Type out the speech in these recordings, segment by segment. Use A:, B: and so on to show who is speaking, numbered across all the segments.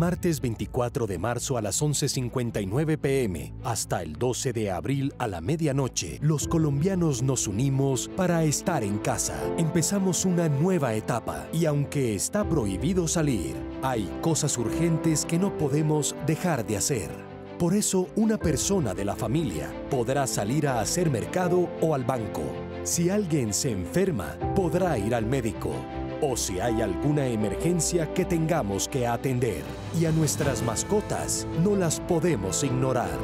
A: martes 24 de marzo a las 11:59 p.m. hasta el 12 de abril a la medianoche, los colombianos nos unimos para estar en casa. Empezamos una nueva etapa y aunque está prohibido salir, hay cosas urgentes que no podemos dejar de hacer. Por eso, una persona de la familia podrá salir a hacer mercado o al banco. Si alguien se enferma, podrá ir al médico. O si hay alguna emergencia que tengamos que atender. Y a nuestras mascotas no las podemos ignorar.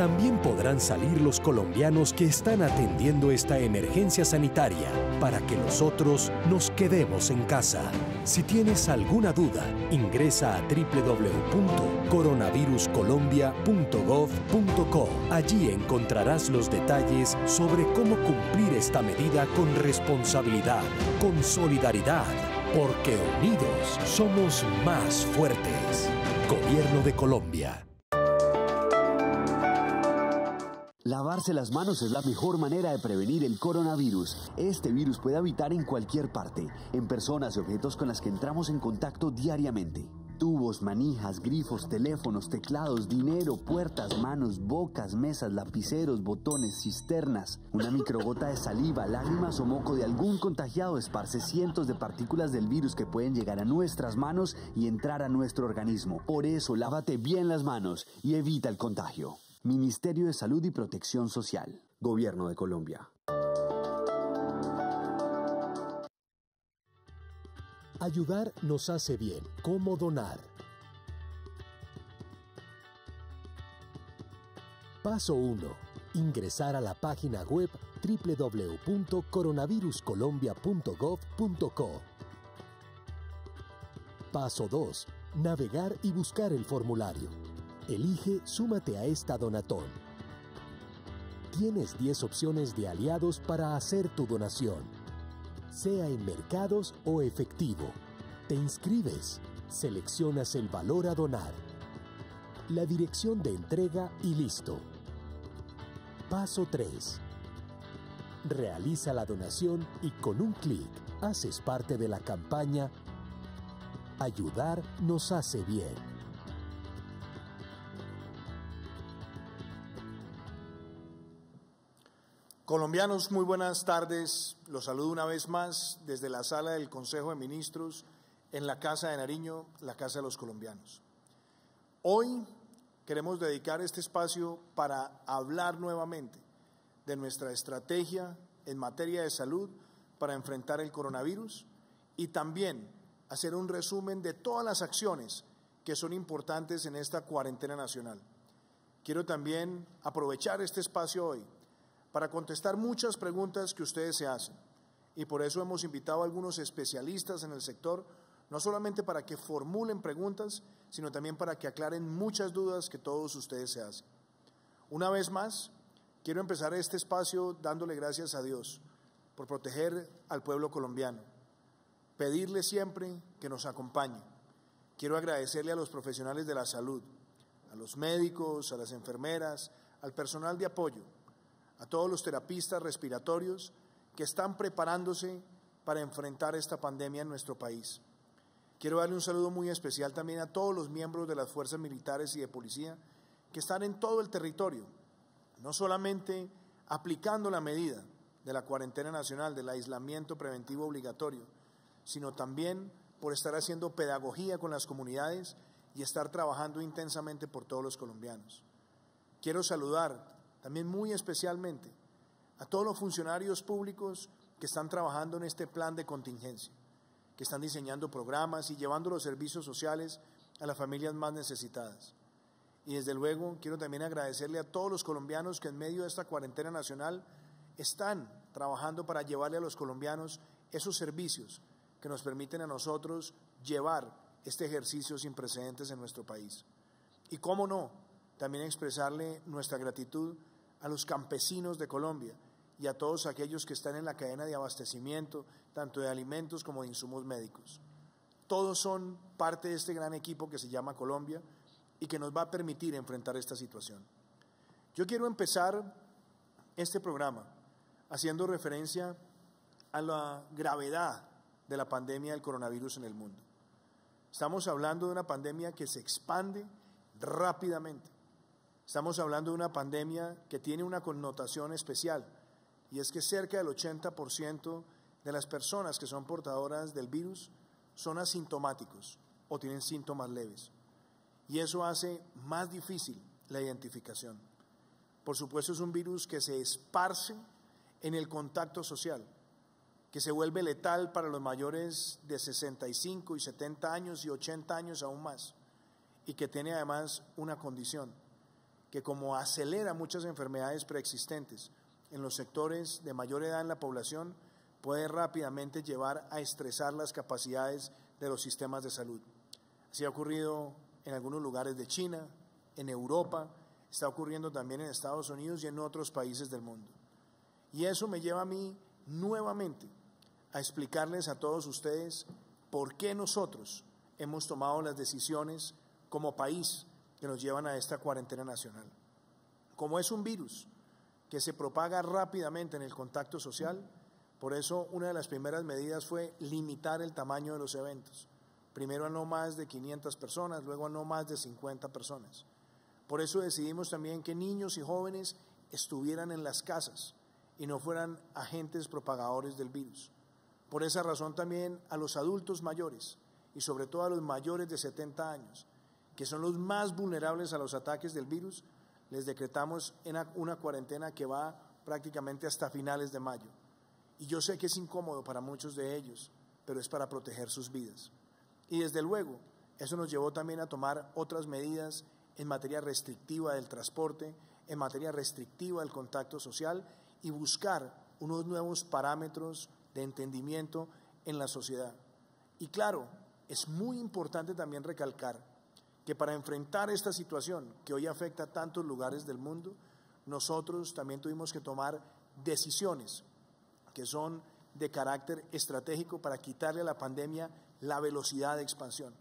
A: También podrán salir los colombianos que están atendiendo esta emergencia sanitaria para que nosotros nos quedemos en casa. Si tienes alguna duda, ingresa a www.coronaviruscolombia.gov.co. Allí encontrarás los detalles sobre cómo cumplir esta medida con responsabilidad, con solidaridad, porque unidos somos más fuertes. Gobierno de Colombia.
B: Lavarse las manos es la mejor manera de prevenir el coronavirus. Este virus puede habitar en cualquier parte, en personas y objetos con las que entramos en contacto diariamente. Tubos, manijas, grifos, teléfonos, teclados, dinero, puertas, manos, bocas, mesas, lapiceros, botones, cisternas. Una microgota de saliva, lágrimas o moco de algún contagiado esparce cientos de partículas del virus que pueden llegar a nuestras manos y entrar a nuestro organismo. Por eso, lávate bien las manos y evita el contagio. Ministerio de Salud y Protección Social. Gobierno de Colombia.
A: Ayudar nos hace bien. ¿Cómo donar? Paso 1. Ingresar a la página web www.coronaviruscolombia.gov.co. Paso 2. Navegar y buscar el formulario. Elige Súmate a esta donatón. Tienes 10 opciones de aliados para hacer tu donación, sea en mercados o efectivo. Te inscribes, seleccionas el valor a donar, la dirección de entrega y listo. Paso 3. Realiza la donación y con un clic haces parte de la campaña Ayudar nos hace bien.
C: Colombianos, muy buenas tardes. Los saludo una vez más desde la sala del Consejo de Ministros en la Casa de Nariño, la Casa de los Colombianos. Hoy queremos dedicar este espacio para hablar nuevamente de nuestra estrategia en materia de salud para enfrentar el coronavirus y también hacer un resumen de todas las acciones que son importantes en esta cuarentena nacional. Quiero también aprovechar este espacio hoy para contestar muchas preguntas que ustedes se hacen. Y por eso hemos invitado a algunos especialistas en el sector, no solamente para que formulen preguntas, sino también para que aclaren muchas dudas que todos ustedes se hacen. Una vez más, quiero empezar este espacio dándole gracias a Dios por proteger al pueblo colombiano, pedirle siempre que nos acompañe. Quiero agradecerle a los profesionales de la salud, a los médicos, a las enfermeras, al personal de apoyo, a todos los terapistas respiratorios que están preparándose para enfrentar esta pandemia en nuestro país. Quiero darle un saludo muy especial también a todos los miembros de las fuerzas militares y de policía que están en todo el territorio, no solamente aplicando la medida de la cuarentena nacional, del aislamiento preventivo obligatorio, sino también por estar haciendo pedagogía con las comunidades y estar trabajando intensamente por todos los colombianos. Quiero saludar también muy especialmente a todos los funcionarios públicos que están trabajando en este plan de contingencia, que están diseñando programas y llevando los servicios sociales a las familias más necesitadas. Y desde luego quiero también agradecerle a todos los colombianos que en medio de esta cuarentena nacional están trabajando para llevarle a los colombianos esos servicios que nos permiten a nosotros llevar este ejercicio sin precedentes en nuestro país. Y cómo no, también expresarle nuestra gratitud a los campesinos de Colombia y a todos aquellos que están en la cadena de abastecimiento, tanto de alimentos como de insumos médicos. Todos son parte de este gran equipo que se llama Colombia y que nos va a permitir enfrentar esta situación. Yo quiero empezar este programa haciendo referencia a la gravedad de la pandemia del coronavirus en el mundo. Estamos hablando de una pandemia que se expande rápidamente. Estamos hablando de una pandemia que tiene una connotación especial, y es que cerca del 80% de las personas que son portadoras del virus son asintomáticos o tienen síntomas leves. Y eso hace más difícil la identificación. Por supuesto, es un virus que se esparce en el contacto social, que se vuelve letal para los mayores de 65 y 70 años y 80 años aún más, y que tiene además una condición, que como acelera muchas enfermedades preexistentes en los sectores de mayor edad en la población, puede rápidamente llevar a estresar las capacidades de los sistemas de salud. Así ha ocurrido en algunos lugares de China, en Europa, está ocurriendo también en Estados Unidos y en otros países del mundo. Y eso me lleva a mí nuevamente a explicarles a todos ustedes por qué nosotros hemos tomado las decisiones como país que nos llevan a esta cuarentena nacional. Como es un virus que se propaga rápidamente en el contacto social, por eso una de las primeras medidas fue limitar el tamaño de los eventos. Primero a no más de 500 personas, luego a no más de 50 personas. Por eso decidimos también que niños y jóvenes estuvieran en las casas y no fueran agentes propagadores del virus. Por esa razón también a los adultos mayores y sobre todo a los mayores de 70 años, que son los más vulnerables a los ataques del virus, les decretamos una cuarentena que va prácticamente hasta finales de mayo. Y yo sé que es incómodo para muchos de ellos, pero es para proteger sus vidas. Y desde luego, eso nos llevó también a tomar otras medidas en materia restrictiva del transporte, en materia restrictiva del contacto social y buscar unos nuevos parámetros de entendimiento en la sociedad. Y claro, es muy importante también recalcar que para enfrentar esta situación que hoy afecta a tantos lugares del mundo, nosotros también tuvimos que tomar decisiones que son de carácter estratégico para quitarle a la pandemia la velocidad de expansión,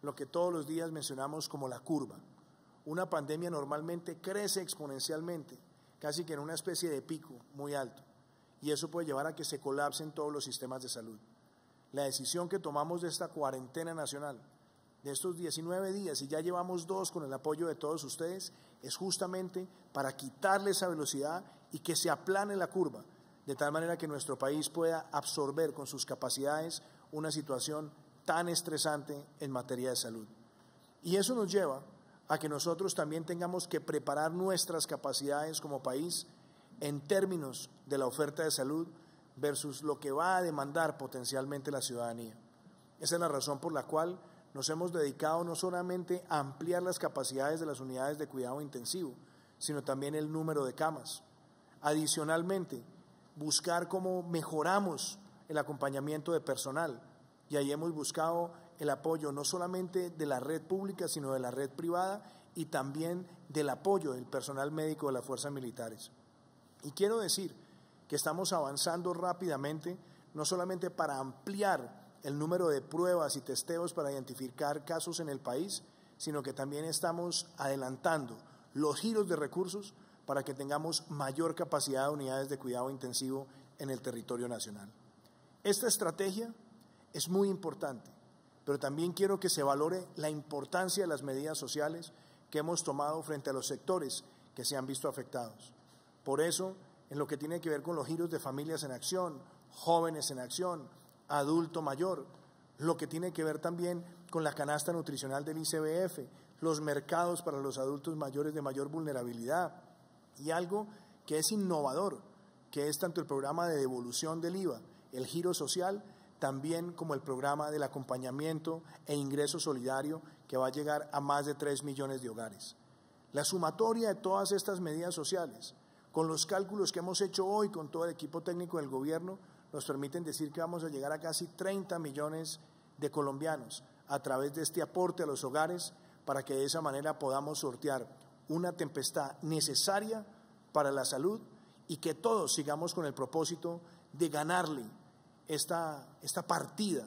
C: lo que todos los días mencionamos como la curva. Una pandemia normalmente crece exponencialmente, casi que en una especie de pico muy alto, y eso puede llevar a que se colapsen todos los sistemas de salud. La decisión que tomamos de esta cuarentena nacional, de estos 19 días, y ya llevamos 2 con el apoyo de todos ustedes, es justamente para quitarle esa velocidad y que se aplane la curva, de tal manera que nuestro país pueda absorber con sus capacidades una situación tan estresante en materia de salud. Y eso nos lleva a que nosotros también tengamos que preparar nuestras capacidades como país en términos de la oferta de salud versus lo que va a demandar potencialmente la ciudadanía. Esa es la razón por la cual nos hemos dedicado no solamente a ampliar las capacidades de las unidades de cuidado intensivo, sino también el número de camas. Adicionalmente, buscar cómo mejoramos el acompañamiento de personal, y ahí hemos buscado el apoyo no solamente de la red pública, sino de la red privada y también del apoyo del personal médico de las fuerzas militares. Y quiero decir que estamos avanzando rápidamente, no solamente para ampliar el número de pruebas y testeos para identificar casos en el país, sino que también estamos adelantando los giros de recursos para que tengamos mayor capacidad de unidades de cuidado intensivo en el territorio nacional. Esta estrategia es muy importante, pero también quiero que se valore la importancia de las medidas sociales que hemos tomado frente a los sectores que se han visto afectados. Por eso, en lo que tiene que ver con los giros de familias en acción, jóvenes en acción, adulto mayor, lo que tiene que ver también con la canasta nutricional del ICBF, los mercados para los adultos mayores de mayor vulnerabilidad y algo que es innovador, que es tanto el programa de devolución del IVA, el giro social, también como el programa del acompañamiento e ingreso solidario que va a llegar a más de 3 millones de hogares. La sumatoria de todas estas medidas sociales, con los cálculos que hemos hecho hoy con todo el equipo técnico del gobierno, nos permiten decir que vamos a llegar a casi 30 millones de colombianos a través de este aporte a los hogares para que de esa manera podamos sortear una tempestad necesaria para la salud y que todos sigamos con el propósito de ganarle esta partida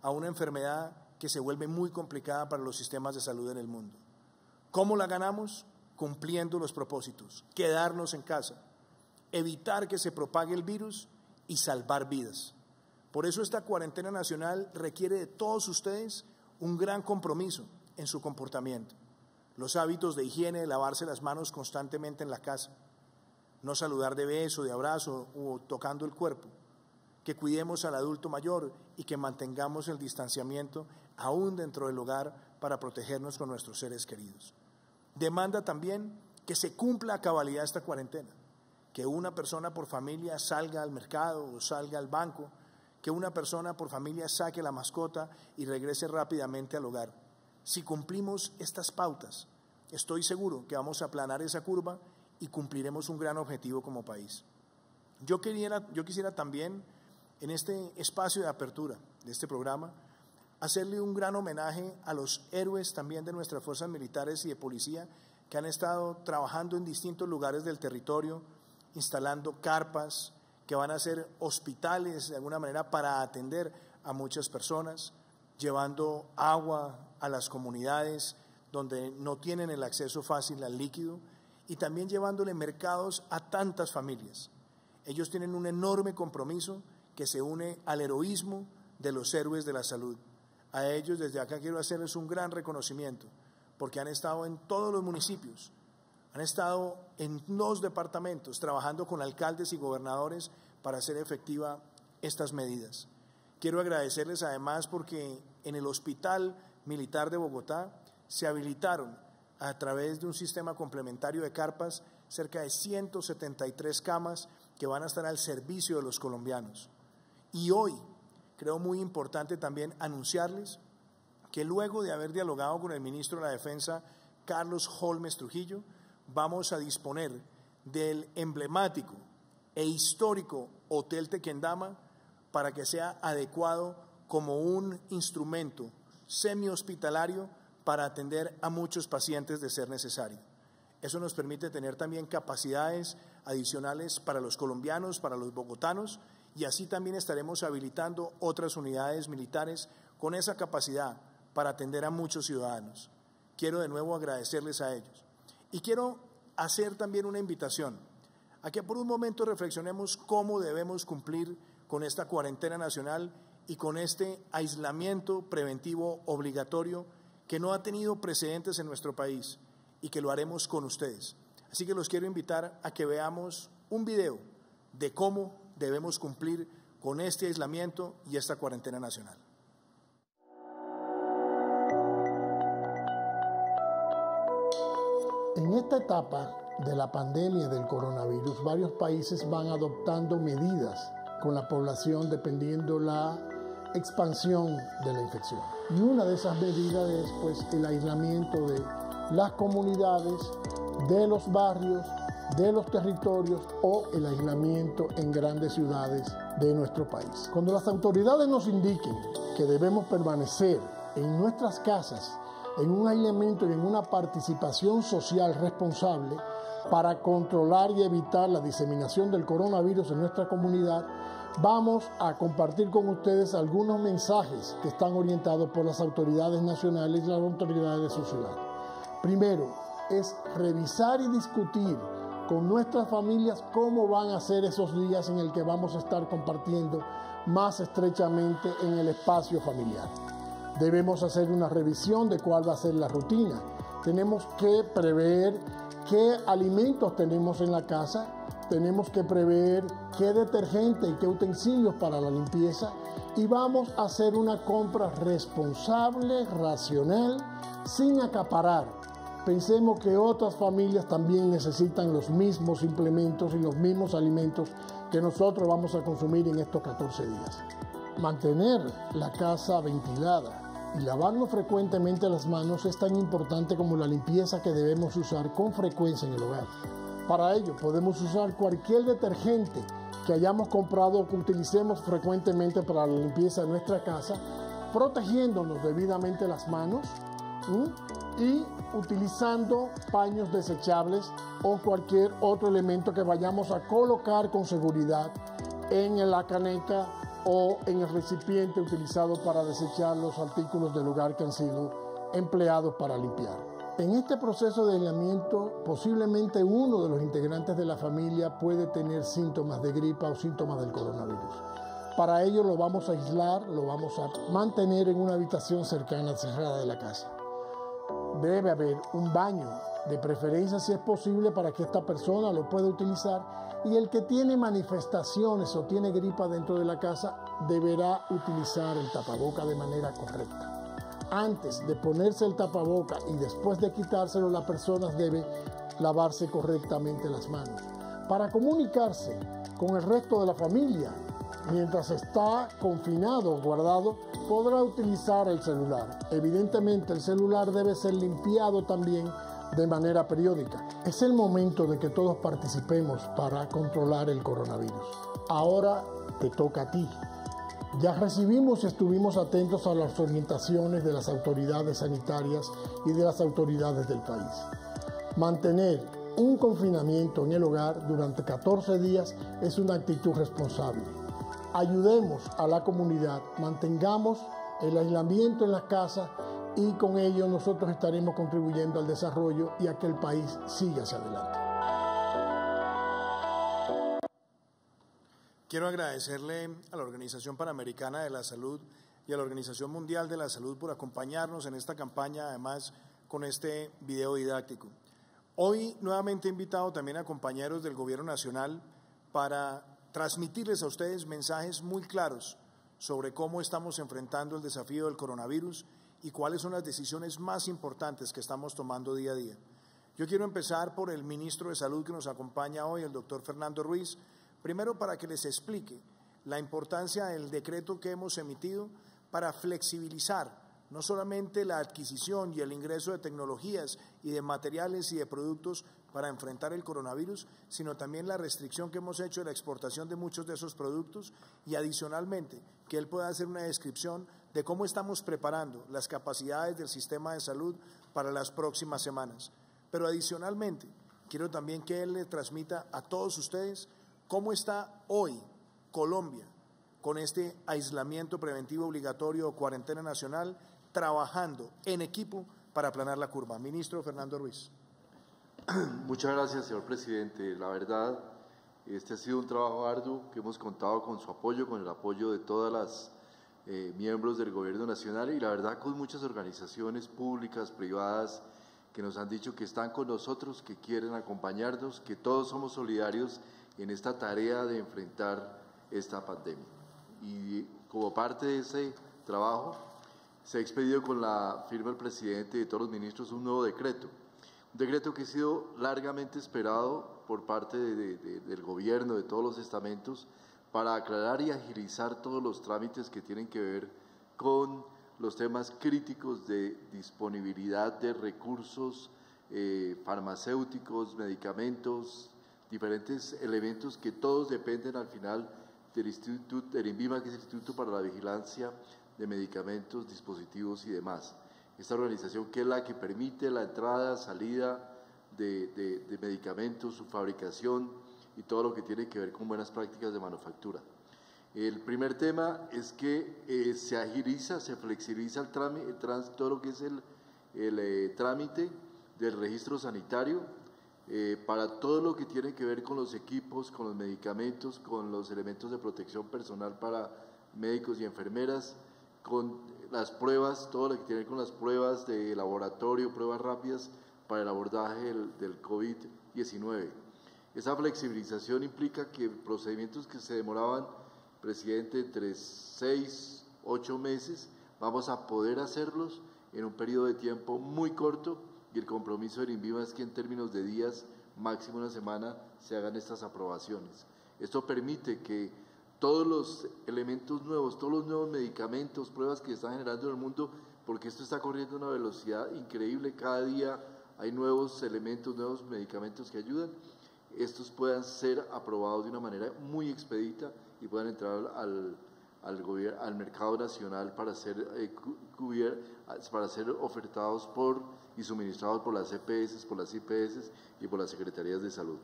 C: a una enfermedad que se vuelve muy complicada para los sistemas de salud en el mundo. ¿Cómo la ganamos? Cumpliendo los propósitos, quedarnos en casa, evitar que se propague el virus y salvar vidas. Por eso esta cuarentena nacional requiere de todos ustedes un gran compromiso en su comportamiento. Los hábitos de higiene, de lavarse las manos constantemente en la casa, no saludar de beso, de abrazo o tocando el cuerpo, que cuidemos al adulto mayor y que mantengamos el distanciamiento aún dentro del hogar para protegernos con nuestros seres queridos. Demanda también que se cumpla a cabalidad esta cuarentena, que una persona por familia salga al mercado o salga al banco, que una persona por familia saque la mascota y regrese rápidamente al hogar. Si cumplimos estas pautas, estoy seguro que vamos a aplanar esa curva y cumpliremos un gran objetivo como país. Yo quisiera también, en este espacio de apertura de este programa, hacerle un gran homenaje a los héroes también de nuestras fuerzas militares y de policía que han estado trabajando en distintos lugares del territorio, instalando carpas, que van a ser hospitales de alguna manera para atender a muchas personas, llevando agua a las comunidades donde no tienen el acceso fácil al líquido y también llevándole mercados a tantas familias. Ellos tienen un enorme compromiso que se une al heroísmo de los héroes de la salud. A ellos desde acá quiero hacerles un gran reconocimiento porque han estado en todos los municipios, han estado en 2 departamentos trabajando con alcaldes y gobernadores para hacer efectiva estas medidas. Quiero agradecerles además porque en el Hospital Militar de Bogotá se habilitaron a través de un sistema complementario de carpas cerca de 173 camas que van a estar al servicio de los colombianos. Y hoy creo muy importante también anunciarles que luego de haber dialogado con el ministro de la Defensa, Carlos Holmes Trujillo, vamos a disponer del emblemático e histórico Hotel Tequendama para que sea adecuado como un instrumento semi-hospitalario para atender a muchos pacientes de ser necesario. Eso nos permite tener también capacidades adicionales para los colombianos, para los bogotanos, y así también estaremos habilitando otras unidades militares con esa capacidad para atender a muchos ciudadanos. Quiero de nuevo agradecerles a ellos. Y quiero hacer también una invitación a que por un momento reflexionemos cómo debemos cumplir con esta cuarentena nacional y con este aislamiento preventivo obligatorio que no ha tenido precedentes en nuestro país y que lo haremos con ustedes. Así que los quiero invitar a que veamos un video de cómo debemos cumplir con este aislamiento y esta cuarentena nacional.
D: En esta etapa de la pandemia del coronavirus, varios países van adoptando medidas con la población dependiendo la expansión de la infección. Y una de esas medidas es pues el aislamiento de las comunidades, de los barrios, de los territorios o el aislamiento en grandes ciudades de nuestro país. Cuando las autoridades nos indiquen que debemos permanecer en nuestras casas en un aislamiento y en una participación social responsable para controlar y evitar la diseminación del coronavirus en nuestra comunidad, vamos a compartir con ustedes algunos mensajes que están orientados por las autoridades nacionales y las autoridades de su ciudad. Primero, es revisar y discutir con nuestras familias cómo van a ser esos días en el que vamos a estar compartiendo más estrechamente en el espacio familiar. Debemos hacer una revisión de cuál va a ser la rutina. Tenemos que prever qué alimentos tenemos en la casa, tenemos que prever qué detergente y qué utensilios para la limpieza y vamos a hacer una compra responsable, racional, sin acaparar. Pensemos que otras familias también necesitan los mismos implementos y los mismos alimentos que nosotros vamos a consumir en estos 14 días. Mantener la casa ventilada y lavarnos frecuentemente las manos es tan importante como la limpieza que debemos usar con frecuencia en el hogar. Para ello podemos usar cualquier detergente que hayamos comprado o que utilicemos frecuentemente para la limpieza de nuestra casa, protegiéndonos debidamente las manos y utilizando paños desechables o cualquier otro elemento que vayamos a colocar con seguridad en la caneca o en el recipiente utilizado para desechar los artículos del hogar que han sido empleados para limpiar. En este proceso de aislamiento, posiblemente uno de los integrantes de la familia puede tener síntomas de gripa o síntomas del coronavirus. Para ello lo vamos a aislar, lo vamos a mantener en una habitación cercana, cerrada de la casa. Debe haber un baño, de preferencia si es posible, para que esta persona lo pueda utilizar, y el que tiene manifestaciones o tiene gripa dentro de la casa deberá utilizar el tapaboca de manera correcta. Antes de ponerse el tapaboca y después de quitárselo, la persona debe lavarse correctamente las manos. Para comunicarse con el resto de la familia, mientras está confinado o guardado, podrá utilizar el celular. Evidentemente, el celular debe ser limpiado también de manera periódica. Es el momento de que todos participemos para controlar el coronavirus. Ahora te toca a ti. Ya recibimos y estuvimos atentos a las orientaciones de las autoridades sanitarias y de las autoridades del país. Mantener un confinamiento en el hogar durante 14 días es una actitud responsable. Ayudemos a la comunidad, mantengamos el aislamiento en las casas y con ello nosotros estaremos contribuyendo al desarrollo y a que el país siga hacia adelante.
C: Quiero agradecerle a la Organización Panamericana de la Salud y a la Organización Mundial de la Salud por acompañarnos en esta campaña, además con este video didáctico. Hoy nuevamente he invitado también a compañeros del Gobierno Nacional para transmitirles a ustedes mensajes muy claros sobre cómo estamos enfrentando el desafío del coronavirus y cuáles son las decisiones más importantes que estamos tomando día a día. Yo quiero empezar por el ministro de Salud que nos acompaña hoy, el doctor Fernando Ruiz, primero para que les explique la importancia del decreto que hemos emitido para flexibilizar no solamente la adquisición y el ingreso de tecnologías y de materiales y de productos para enfrentar el coronavirus, sino también la restricción que hemos hecho de la exportación de muchos de esos productos y adicionalmente que él pueda hacer una descripción de cómo estamos preparando las capacidades del sistema de salud para las próximas semanas. Pero adicionalmente, quiero también que él le transmita a todos ustedes cómo está hoy Colombia con este aislamiento preventivo obligatorio o cuarentena nacional, trabajando en equipo para aplanar la curva. Ministro Fernando Ruiz.
E: Muchas gracias, señor presidente. La verdad, este ha sido un trabajo arduo que hemos contado con su apoyo, con el apoyo de todas las miembros del Gobierno Nacional y la verdad con muchas organizaciones públicas, privadas, que nos han dicho que están con nosotros, que quieren acompañarnos, que todos somos solidarios en esta tarea de enfrentar esta pandemia. Y como parte de ese trabajo, se ha expedido con la firma del presidente y de todos los ministros un nuevo decreto. Un decreto que ha sido largamente esperado por parte del gobierno, de todos los estamentos, para aclarar y agilizar todos los trámites que tienen que ver con los temas críticos de disponibilidad de recursos farmacéuticos, medicamentos, diferentes elementos que todos dependen al final del INVIMA, que es el Instituto para la Vigilancia de Medicamentos, Dispositivos y demás. Esta organización que es la que permite la entrada, salida de medicamentos, su fabricación y todo lo que tiene que ver con buenas prácticas de manufactura. El primer tema es que se agiliza, se flexibiliza todo lo que es el trámite del registro sanitario para todo lo que tiene que ver con los equipos, con los medicamentos, con los elementos de protección personal para médicos y enfermeras, con las pruebas, todo lo que tiene que ver con las pruebas de laboratorio, pruebas rápidas para el abordaje del COVID-19. Esa flexibilización implica que procedimientos que se demoraban, presidente, entre 6, 8 meses, vamos a poder hacerlos en un periodo de tiempo muy corto y el compromiso del INVIMA es que en términos de días, máximo una semana, se hagan estas aprobaciones. Esto permite que todos los elementos nuevos, todos los nuevos medicamentos, pruebas que están generando en el mundo, porque esto está corriendo a una velocidad increíble, cada día hay nuevos elementos, nuevos medicamentos que ayudan, estos puedan ser aprobados de una manera muy expedita y puedan entrar al mercado nacional para ser ofertados y suministrados por las EPS, por las IPS y por las Secretarías de Salud.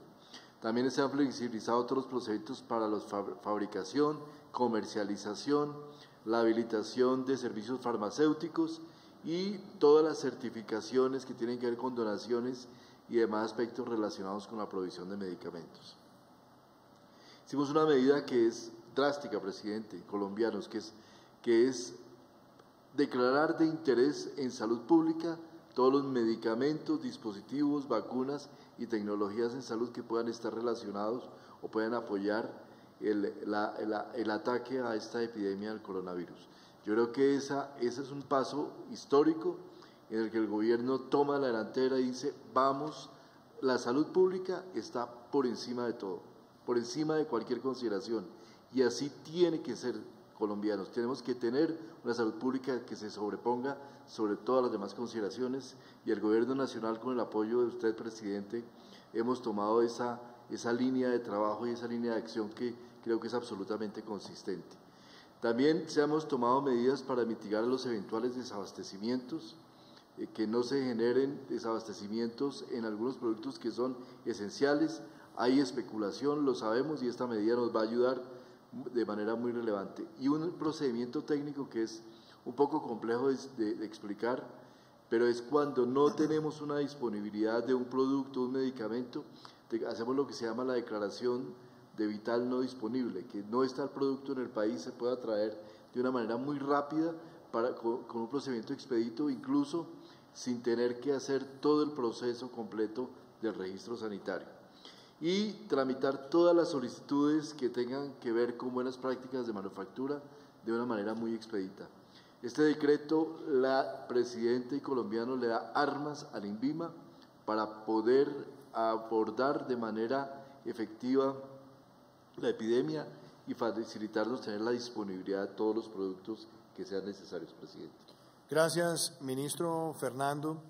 E: También se han flexibilizado otros procedimientos para la fabricación, comercialización, la habilitación de servicios farmacéuticos y todas las certificaciones que tienen que ver con donaciones y demás aspectos relacionados con la provisión de medicamentos. Hicimos una medida que es drástica, presidente, colombianos, que es declarar de interés en salud pública todos los medicamentos, dispositivos, vacunas y tecnologías en salud que puedan estar relacionados o puedan apoyar el ataque a esta epidemia del coronavirus. Yo creo que ese es un paso histórico en el que el gobierno toma la delantera y dice, vamos, la salud pública está por encima de todo, por encima de cualquier consideración, y así tiene que ser, colombianos. Tenemos que tener una salud pública que se sobreponga sobre todas las demás consideraciones, y el gobierno nacional, con el apoyo de usted, presidente, hemos tomado esa línea de trabajo y esa línea de acción que creo que es absolutamente consistente. También se hemos tomado medidas para mitigar los eventuales desabastecimientos, que no se generen desabastecimientos en algunos productos que son esenciales. Hay especulación, lo sabemos, y esta medida nos va a ayudar de manera muy relevante. Y un procedimiento técnico que es un poco complejo de explicar, pero es cuando no tenemos una disponibilidad de un producto, un medicamento, hacemos lo que se llama la declaración de vital no disponible, que no está el producto en el país, se pueda traer de una manera muy rápida con un procedimiento expedito, incluso sin tener que hacer todo el proceso completo del registro sanitario. Y tramitar todas las solicitudes que tengan que ver con buenas prácticas de manufactura de una manera muy expedita. Este decreto, la presidenta y colombiano le da armas al INVIMA para poder abordar de manera efectiva la epidemia y facilitarnos tener la disponibilidad de todos los productos que sean necesarios, presidente.
C: Gracias, ministro Fernando.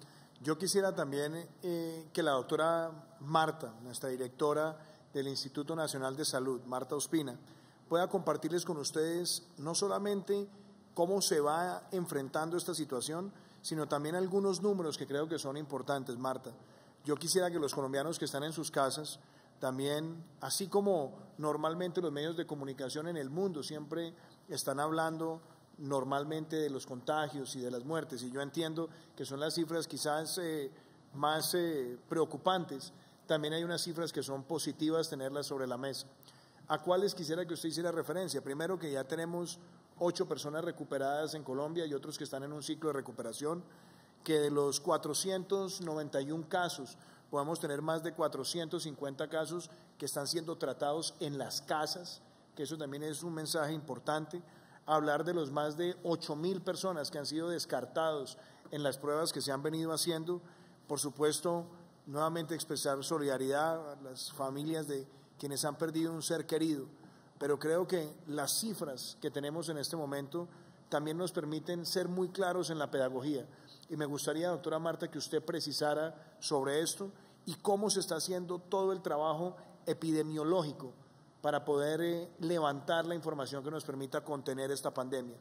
C: Yo quisiera también que la doctora Marta, nuestra directora del Instituto Nacional de Salud, Marta Ospina, pueda compartirles con ustedes no solamente cómo se va enfrentando esta situación, sino también algunos números que creo que son importantes, Marta. Yo quisiera que los colombianos que están en sus casas también, así como normalmente los medios de comunicación en el mundo siempre están hablando normalmente de los contagios y de las muertes, y yo entiendo que son las cifras quizás más preocupantes, también hay unas cifras que son positivas tenerlas sobre la mesa. ¿A cuáles quisiera que usted hiciera referencia? Primero, que ya tenemos 8 personas recuperadas en Colombia y otros que están en un ciclo de recuperación, que de los 491 casos podemos tener más de 450 casos que están siendo tratados en las casas, que eso también es un mensaje importante. Hablar de los más de 8.000 personas que han sido descartados en las pruebas que se han venido haciendo. Por supuesto, nuevamente expresar solidaridad a las familias de quienes han perdido un ser querido, pero creo que las cifras que tenemos en este momento también nos permiten ser muy claros en la pedagogía. Y me gustaría, doctora Marta, que usted precisara sobre esto y cómo se está haciendo todo el trabajo epidemiológico para poder levantar la información que nos permita contener esta pandemia.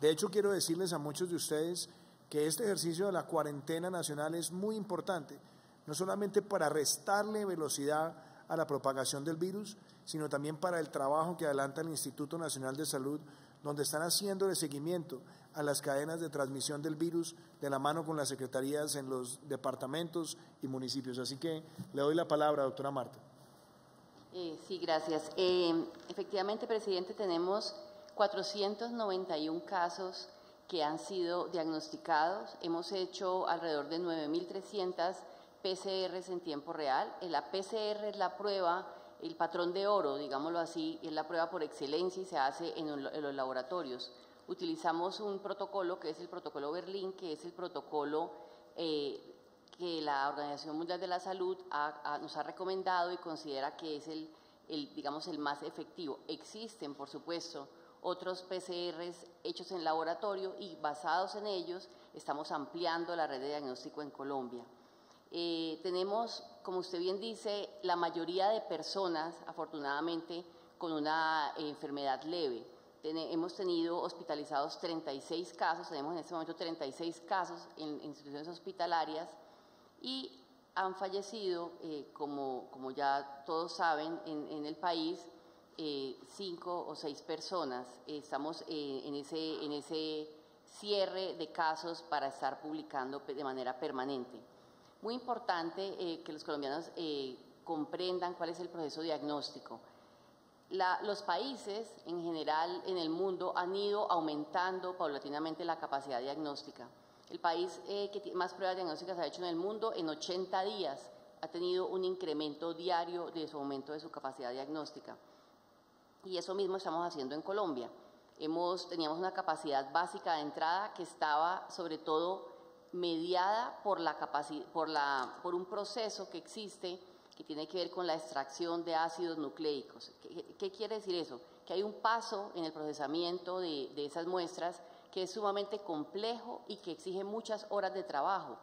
C: De hecho, quiero decirles a muchos de ustedes que este ejercicio de la cuarentena nacional es muy importante, no solamente para restarle velocidad a la propagación del virus, sino también para el trabajo que adelanta el Instituto Nacional de Salud, donde están haciendo de seguimiento a las cadenas de transmisión del virus de la mano con las secretarías en los departamentos y municipios. Así que le doy la palabra, doctora Marta.
F: Sí, gracias. Efectivamente, presidente, tenemos 491 casos que han sido diagnosticados. Hemos hecho alrededor de 9.300 PCRs en tiempo real. La PCR es la prueba, el patrón de oro, digámoslo así, es la prueba por excelencia y se hace en los laboratorios. Utilizamos un protocolo que es el protocolo Berlín, que es el protocolo que la Organización Mundial de la Salud nos ha recomendado y considera que es digamos, el más efectivo. Existen, por supuesto, otros PCRs hechos en laboratorio y basados en ellos estamos ampliando la red de diagnóstico en Colombia. Tenemos, como usted bien dice, la mayoría de personas, afortunadamente, con una enfermedad leve. Hemos tenido hospitalizados 36 casos, tenemos en este momento 36 casos en instituciones hospitalarias y han fallecido, como ya todos saben, en el país, 5 o 6 personas. Estamos en ese cierre de casos para estar publicando de manera permanente. Muy importante que los colombianos comprendan cuál es el proceso diagnóstico. Los países en general en el mundo han ido aumentando paulatinamente la capacidad diagnóstica. El país que más pruebas diagnósticas ha hecho en el mundo, en 80 días ha tenido un incremento diario de su aumento de su capacidad diagnóstica. Y eso mismo estamos haciendo en Colombia. Teníamos una capacidad básica de entrada que estaba sobre todo mediada por un proceso que existe que tiene que ver con la extracción de ácidos nucleicos. ¿Qué quiere decir eso? Que hay un paso en el procesamiento de esas muestras que es sumamente complejo y que exige muchas horas de trabajo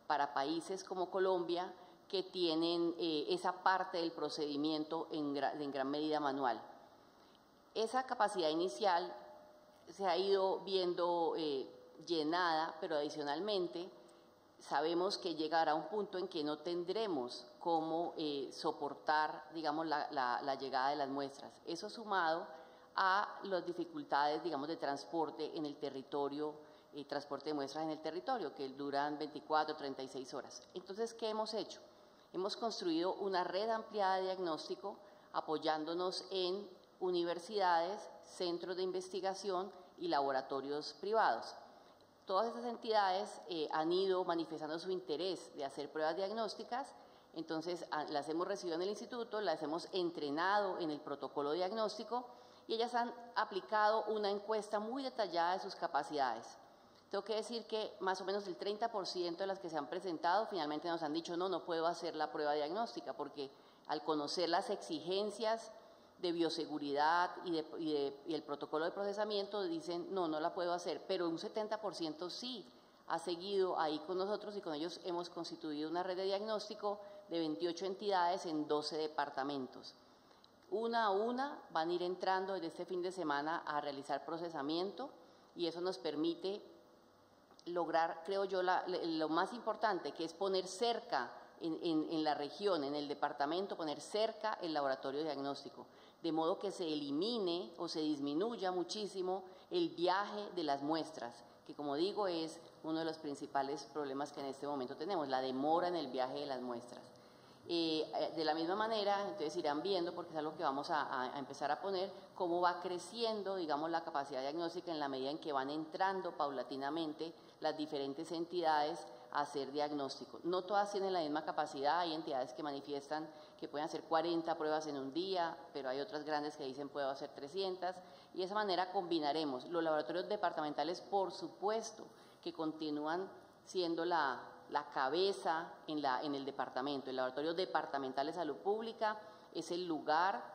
F: para países como Colombia, que tienen esa parte del procedimiento en gran medida manual. Esa capacidad inicial se ha ido viendo llenada, pero adicionalmente sabemos que llegará un punto en que no tendremos cómo soportar, digamos, la llegada de las muestras. Eso sumado a las dificultades, digamos, de transporte en el territorio, transporte de muestras en el territorio, que duran 24, 36 horas. Entonces, ¿qué hemos hecho? Hemos construido una red ampliada de diagnóstico apoyándonos en universidades, centros de investigación y laboratorios privados. Todas estas entidades han ido manifestando su interés de hacer pruebas diagnósticas, entonces las hemos recibido en el instituto, las hemos entrenado en el protocolo diagnóstico y ellas han aplicado una encuesta muy detallada de sus capacidades. Tengo que decir que más o menos el 30% de las que se han presentado finalmente nos han dicho no puedo hacer la prueba diagnóstica porque al conocer las exigencias de bioseguridad y el protocolo de procesamiento dicen no la puedo hacer, pero un 70% sí ha seguido ahí con nosotros y con ellos hemos constituido una red de diagnóstico de 28 entidades en 12 departamentos. Una a una van a ir entrando desde este fin de semana a realizar procesamiento y eso nos permite lograr, creo yo, lo más importante, que es poner cerca en la región, en el departamento, poner cerca el laboratorio diagnóstico, de modo que se elimine o se disminuya muchísimo el viaje de las muestras, que como digo es uno de los principales problemas que en este momento tenemos, la demora en el viaje de las muestras. De la misma manera, entonces irán viendo, porque es algo que vamos a empezar a poner, cómo va creciendo, digamos, la capacidad diagnóstica en la medida en que van entrando paulatinamente las diferentes entidades a hacer diagnóstico. No todas tienen la misma capacidad, hay entidades que manifiestan que pueden hacer 40 pruebas en un día, pero hay otras grandes que dicen puedo hacer 300, y de esa manera combinaremos. Los laboratorios departamentales, por supuesto, que continúan siendo la cabeza en el departamento. El Laboratorio Departamental de Salud Pública es el lugar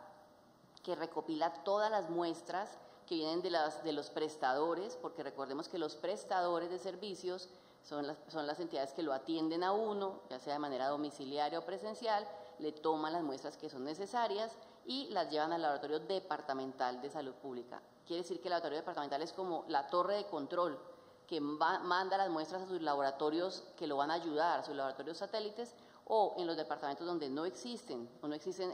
F: que recopila todas las muestras que vienen de los prestadores, porque recordemos que los prestadores de servicios son las entidades que lo atienden a uno, ya sea de manera domiciliaria o presencial, le toman las muestras que son necesarias y las llevan al Laboratorio Departamental de Salud Pública. Quiere decir que el Laboratorio Departamental es como la torre de control que manda las muestras a sus laboratorios que lo van a ayudar, sus laboratorios satélites, o en los departamentos donde no existen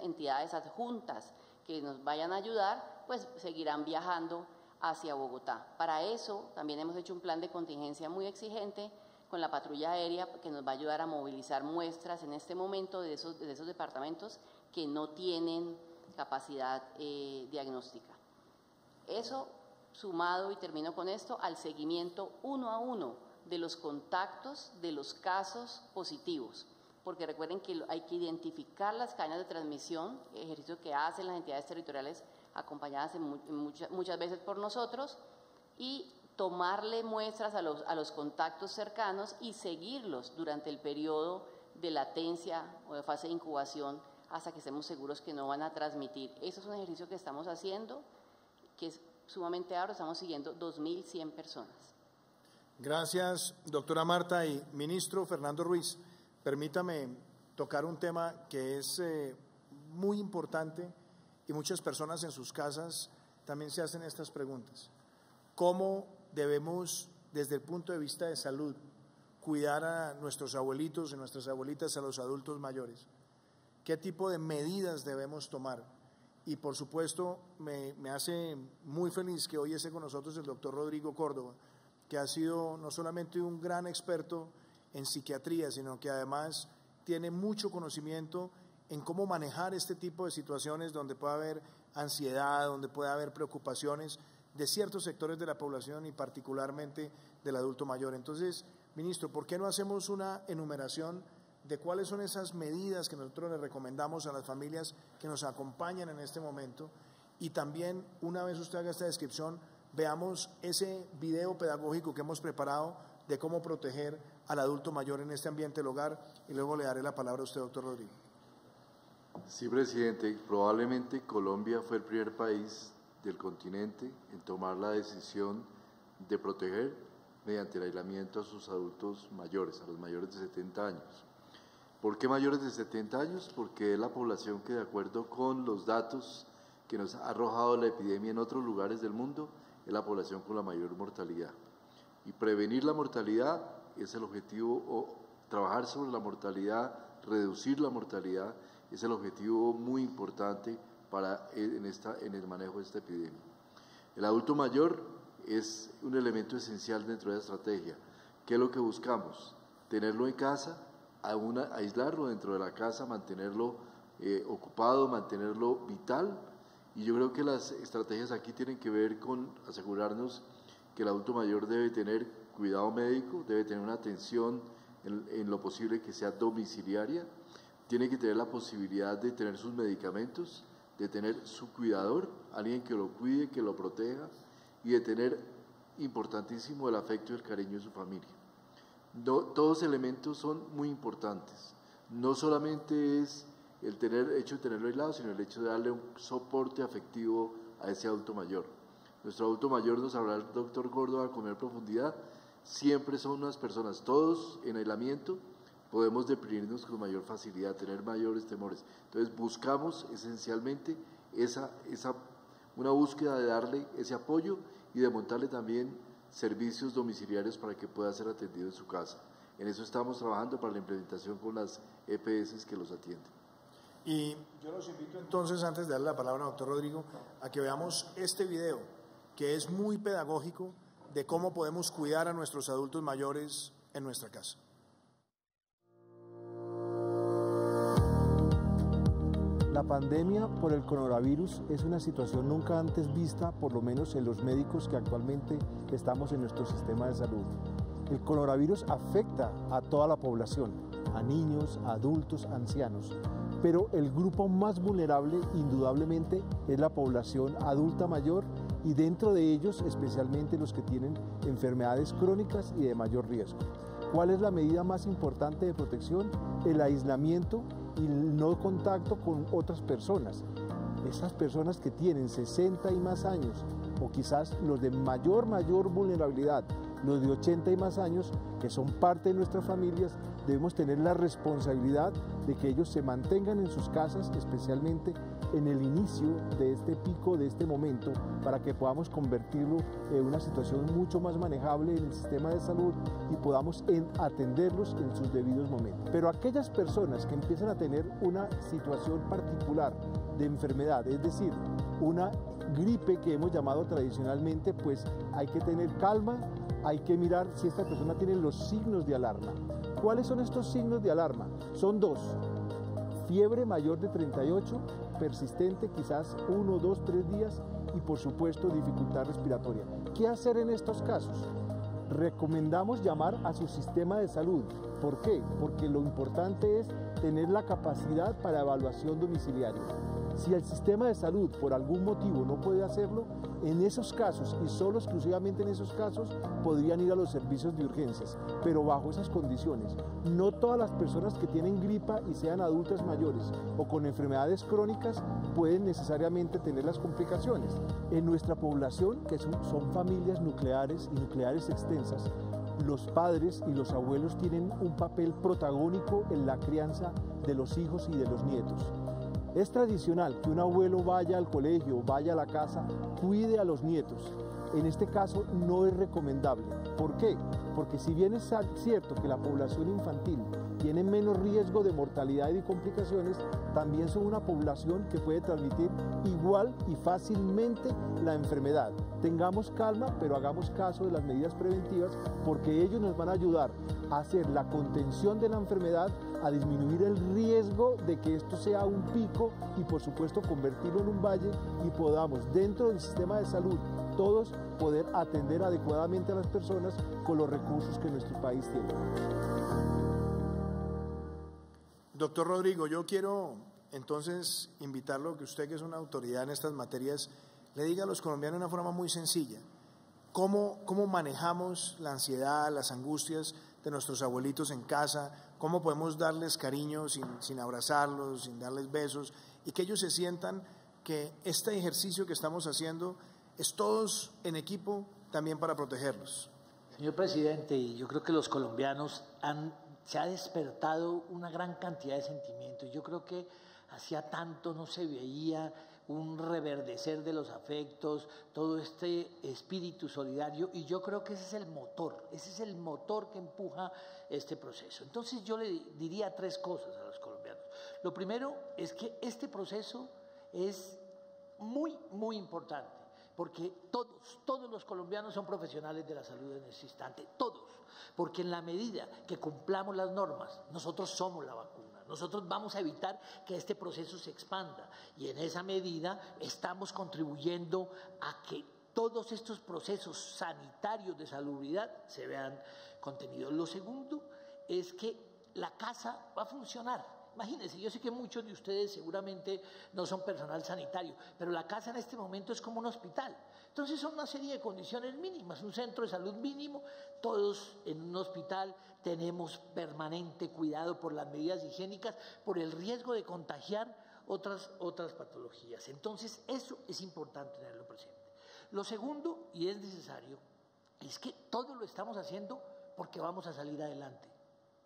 F: entidades adjuntas que nos vayan a ayudar, pues seguirán viajando hacia Bogotá. Para eso también hemos hecho un plan de contingencia muy exigente con la patrulla aérea que nos va a ayudar a movilizar muestras en este momento de esos departamentos que no tienen capacidad diagnóstica. Eso sumado, y termino con esto, al seguimiento uno a uno de los contactos de los casos positivos, porque recuerden que hay que identificar las cadenas de transmisión, ejercicio que hacen las entidades territoriales acompañadas muchas veces por nosotros, y tomarle muestras a los contactos cercanos y seguirlos durante el periodo de latencia o de fase de incubación hasta que estemos seguros que no van a transmitir. Eso es un ejercicio que estamos haciendo, que es sumamente arduo, estamos siguiendo 2.100 personas.
C: Gracias, doctora Marta. Y ministro Fernando Ruiz, permítame tocar un tema que es muy importante y muchas personas en sus casas también se hacen estas preguntas. ¿Cómo debemos, desde el punto de vista de salud, cuidar a nuestros abuelitos y nuestras abuelitas, a los adultos mayores? ¿Qué tipo de medidas debemos tomar? Y por supuesto me hace muy feliz que hoy esté con nosotros el doctor Rodrigo Córdoba, que ha sido no solamente un gran experto en psiquiatría, sino que además tiene mucho conocimiento en cómo manejar este tipo de situaciones donde pueda haber ansiedad, donde pueda haber preocupaciones de ciertos sectores de la población y particularmente del adulto mayor. Entonces, ministro, ¿por qué no hacemos una enumeración de cuáles son esas medidas que nosotros le recomendamos a las familias que nos acompañan en este momento? Y también, una vez usted haga esta descripción, veamos ese video pedagógico que hemos preparado de cómo proteger al adulto mayor en este ambiente del hogar, y luego le daré la palabra a usted, doctor Rodrigo.
E: Sí, presidente, probablemente Colombia fue el primer país del continente en tomar la decisión de proteger mediante el aislamiento a sus adultos mayores, a los mayores de 70 años. ¿Por qué mayores de 70 años? Porque es la población que, de acuerdo con los datos que nos ha arrojado la epidemia en otros lugares del mundo, es la población con la mayor mortalidad. Y prevenir la mortalidad es el objetivo, o trabajar sobre la mortalidad, reducir la mortalidad, es el objetivo muy importante en el manejo de esta epidemia. El adulto mayor es un elemento esencial dentro de la estrategia. ¿Qué es lo que buscamos? Tenerlo en casa, aislarlo dentro de la casa, mantenerlo ocupado, mantenerlo vital. Y yo creo que las estrategias aquí tienen que ver con asegurarnos que el adulto mayor debe tener cuidado médico, debe tener una atención en lo posible que sea domiciliaria, tiene que tener la posibilidad de tener sus medicamentos, de tener su cuidador, alguien que lo cuide, que lo proteja, y de tener, importantísimo, el afecto y el cariño de su familia. Todos elementos son muy importantes. No solamente es el hecho de tenerlo aislado, sino el hecho de darle un soporte afectivo a ese adulto mayor. Nuestro adulto mayor, nos hablará el doctor Córdoba con mayor profundidad, siempre son unas personas, todos en aislamiento, podemos deprimirnos con mayor facilidad, tener mayores temores. Entonces buscamos esencialmente una búsqueda de darle ese apoyo y de montarle también servicios domiciliarios para que pueda ser atendido en su casa. En eso estamos trabajando para la implementación con las EPS que los atienden.
C: Y yo los invito entonces, antes de darle la palabra al doctor Rodrigo, a que veamos este video, que es muy pedagógico de cómo podemos cuidar a nuestros adultos mayores en nuestra casa.
G: La pandemia por el coronavirus es una situación nunca antes vista, por lo menos en los médicos que actualmente estamos en nuestro sistema de salud. El coronavirus afecta a toda la población, a niños, a adultos, ancianos, pero el grupo más vulnerable indudablemente es la población adulta mayor, y dentro de ellos especialmente los que tienen enfermedades crónicas y de mayor riesgo. ¿Cuál es la medida más importante de protección? El aislamiento y el no contacto con otras personas. Esas personas que tienen 60 y más años, o quizás los de mayor vulnerabilidad, los de 80 y más años, que son parte de nuestras familias, debemos tener la responsabilidad de que ellos se mantengan en sus casas, especialmente en el inicio de este pico, de este momento, para que podamos convertirlo en una situación mucho más manejable en el sistema de salud y podamos atenderlos en sus debidos momentos. Pero aquellas personas que empiezan a tener una situación particular de enfermedad, es decir, una gripe que hemos llamado tradicionalmente, pues hay que tener calma, hay que mirar si esta persona tiene los signos de alarma. ¿Cuáles son estos signos de alarma? Son dos: fiebre mayor de 38, persistente quizás 1, 2, 3 días, y por supuesto dificultad respiratoria. ¿Qué hacer en estos casos? Recomendamos llamar a su sistema de salud. ¿Por qué? Porque lo importante es tener la capacidad para evaluación domiciliaria. Si el sistema de salud por algún motivo no puede hacerlo, en esos casos, y solo exclusivamente en esos casos, podrían ir a los servicios de urgencias, pero bajo esas condiciones. No todas las personas que tienen gripa y sean adultas mayores o con enfermedades crónicas pueden necesariamente tener las complicaciones. En nuestra población, que son familias nucleares y nucleares extensas, los padres y los abuelos tienen un papel protagónico en la crianza de los hijos y de los nietos. Es tradicional que un abuelo vaya al colegio, vaya a la casa, cuide a los nietos. En este caso no es recomendable. ¿Por qué? Porque si bien es cierto que la población infantil tiene menos riesgo de mortalidad y de complicaciones, también son una población que puede transmitir igual y fácilmente la enfermedad. Tengamos calma, pero hagamos caso de las medidas preventivas, porque ellos nos van a ayudar a hacer la contención de la enfermedad a disminuir el riesgo de que esto sea un pico y por supuesto convertirlo en un valle y podamos dentro del sistema de salud todos poder atender adecuadamente a las personas con los recursos que nuestro país tiene.
C: Doctor Rodrigo, yo quiero entonces invitarlo, que usted, que es una autoridad en estas materias, le diga a los colombianos de una forma muy sencilla cómo manejamos la ansiedad, las angustias de nuestros abuelitos en casa, cómo podemos darles cariño sin abrazarlos, sin darles besos, y que ellos se sientan que este ejercicio que estamos haciendo es todos en equipo también para protegerlos.
H: Señor presidente, yo creo que los colombianos se ha despertado una gran cantidad de sentimientos. Yo creo que hacía tanto no se veía un reverdecer de los afectos, todo este espíritu solidario, y yo creo que ese es el motor que empuja este proceso. Entonces yo le diría tres cosas a los colombianos. Lo primero es que este proceso es muy, muy importante, porque todos los colombianos son profesionales de la salud en este instante, todos, porque en la medida que cumplamos las normas, nosotros somos la vacuna. Nosotros vamos a evitar que este proceso se expanda y en esa medida estamos contribuyendo a que todos estos procesos sanitarios de salubridad se vean contenidos. Lo segundo es que la casa va a funcionar. Imagínense, yo sé que muchos de ustedes seguramente no son personal sanitario, pero la casa en este momento es como un hospital. Entonces son una serie de condiciones mínimas, un centro de salud mínimo, todos en un hospital tenemos permanente cuidado por las medidas higiénicas, por el riesgo de contagiar otras patologías. Entonces eso es importante tenerlo presente. Lo segundo, y es necesario, es que todo lo estamos haciendo porque vamos a salir adelante,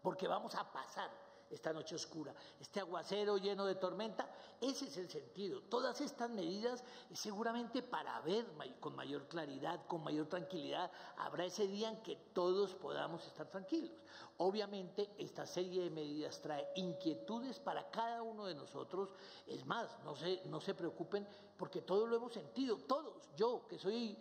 H: porque vamos a pasar esta noche oscura, este aguacero lleno de tormenta. Ese es el sentido. Todas estas medidas seguramente para ver con mayor claridad, con mayor tranquilidad, habrá ese día en que todos podamos estar tranquilos. Obviamente esta serie de medidas trae inquietudes para cada uno de nosotros. Es más, no se preocupen, porque todos lo hemos sentido, todos. Yo, que soy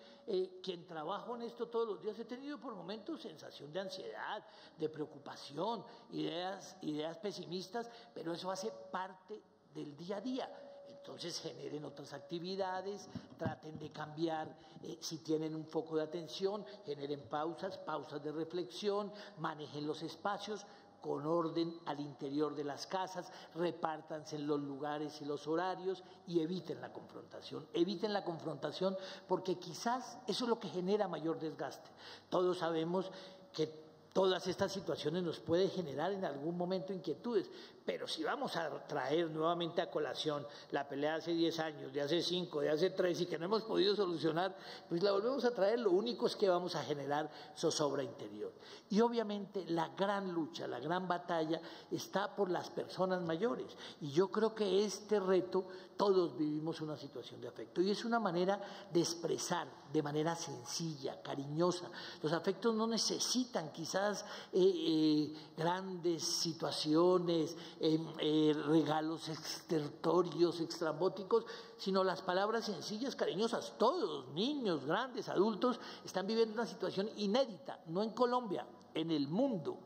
H: quien trabajo en esto todos los días, he tenido por momentos sensación de ansiedad, de preocupación, ideas pesimistas, pero eso hace parte del día a día. Entonces generen otras actividades, traten de cambiar, si tienen un foco de atención, generen pausas de reflexión, manejen los espacios con orden al interior de las casas, repártanse en los lugares y los horarios y eviten la confrontación. Eviten la confrontación porque quizás eso es lo que genera mayor desgaste. Todos sabemos que todas estas situaciones nos pueden generar en algún momento inquietudes, pero si vamos a traer nuevamente a colación la pelea de hace 10 años, de hace 5, de hace 3 y que no hemos podido solucionar, pues la volvemos a traer, lo único es que vamos a generar zozobra interior. Y obviamente la gran lucha, la gran batalla está por las personas mayores, y yo creo que este reto, todos vivimos una situación de afecto, y es una manera de expresar de manera sencilla, cariñosa. Los afectos no necesitan quizás grandes situaciones, regalos extertorios, extrambóticos, sino las palabras sencillas, cariñosas. Todos, niños, grandes, adultos, están viviendo una situación inédita, no en Colombia, en el mundo.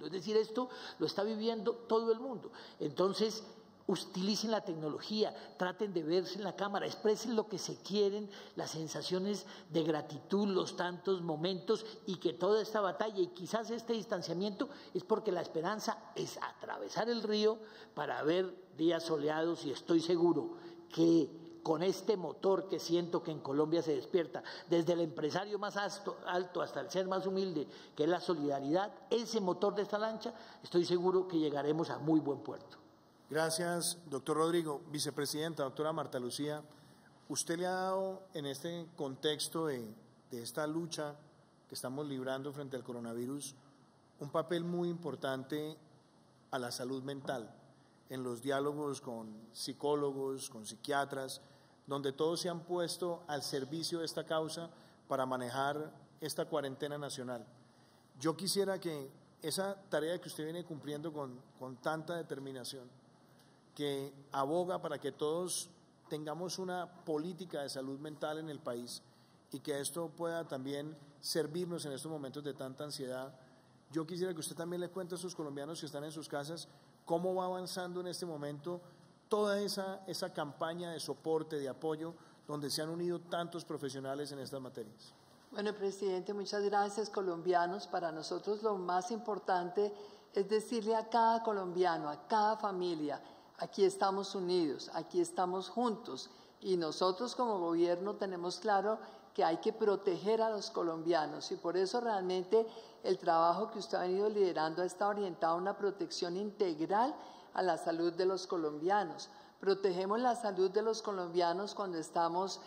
H: Es decir, esto lo está viviendo todo el mundo. Entonces, utilicen la tecnología, traten de verse en la cámara, expresen lo que se quieren, las sensaciones de gratitud, los tantos momentos, y que toda esta batalla y quizás este distanciamiento es porque la esperanza es atravesar el río para ver días soleados, y estoy seguro que con este motor que siento que en Colombia se despierta, desde el empresario más alto hasta el ser más humilde, que es la solidaridad, ese motor de esta lancha, estoy seguro que llegaremos a muy buen puerto.
C: Gracias, doctor Rodrigo. Vicepresidenta, doctora Marta Lucía, usted le ha dado en este contexto de esta lucha que estamos librando frente al coronavirus un papel muy importante a la salud mental, en los diálogos con psicólogos, con psiquiatras, donde todos se han puesto al servicio de esta causa para manejar esta cuarentena nacional. Yo quisiera que esa tarea que usted viene cumpliendo con tanta determinación, que aboga para que todos tengamos una política de salud mental en el país y que esto pueda también servirnos en estos momentos de tanta ansiedad, Yo quisiera que usted también le cuente a sus colombianos que están en sus casas cómo va avanzando en este momento toda esa campaña de soporte, de apoyo, donde se han unido tantos profesionales en estas materias.
I: Bueno, presidente, muchas gracias, colombianos. Para nosotros lo más importante es decirle a cada colombiano, a cada familia, aquí estamos unidos, aquí estamos juntos, y nosotros como gobierno tenemos claro que hay que proteger a los colombianos, y por eso realmente el trabajo que usted ha venido liderando está orientado a una protección integral a la salud de los colombianos. Protegemos la salud de los colombianos cuando estamos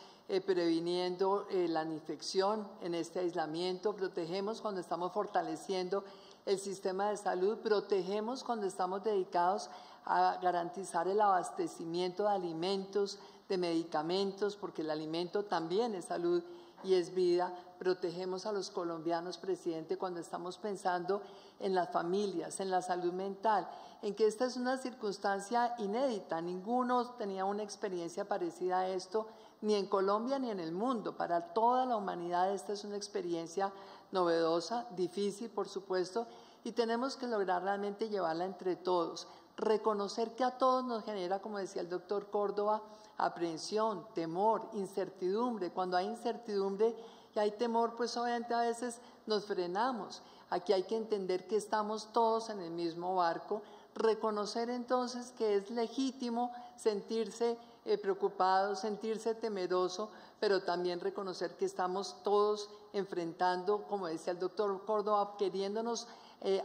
I: previniendo la infección en este aislamiento, protegemos cuando estamos fortaleciendo el sistema de salud, protegemos cuando estamos dedicados a garantizar el abastecimiento de alimentos, de medicamentos, porque el alimento también es salud y es vida. Protegemos a los colombianos, presidente, cuando estamos pensando en las familias, en la salud mental, en que esta es una circunstancia inédita. Ninguno tenía una experiencia parecida a esto, ni en Colombia ni en el mundo. Para toda la humanidad esta es una experiencia novedosa, difícil, por supuesto, y tenemos que lograr realmente llevarla entre todos. Reconocer que a todos nos genera, como decía el doctor Córdoba, aprehensión, temor, incertidumbre. Cuando hay incertidumbre y hay temor, pues obviamente a veces nos frenamos. Aquí hay que entender que estamos todos en el mismo barco, reconocer entonces que es legítimo sentirse preocupado, sentirse temeroso, pero también reconocer que estamos todos enfrentando, como decía el doctor Córdoba, queriéndonos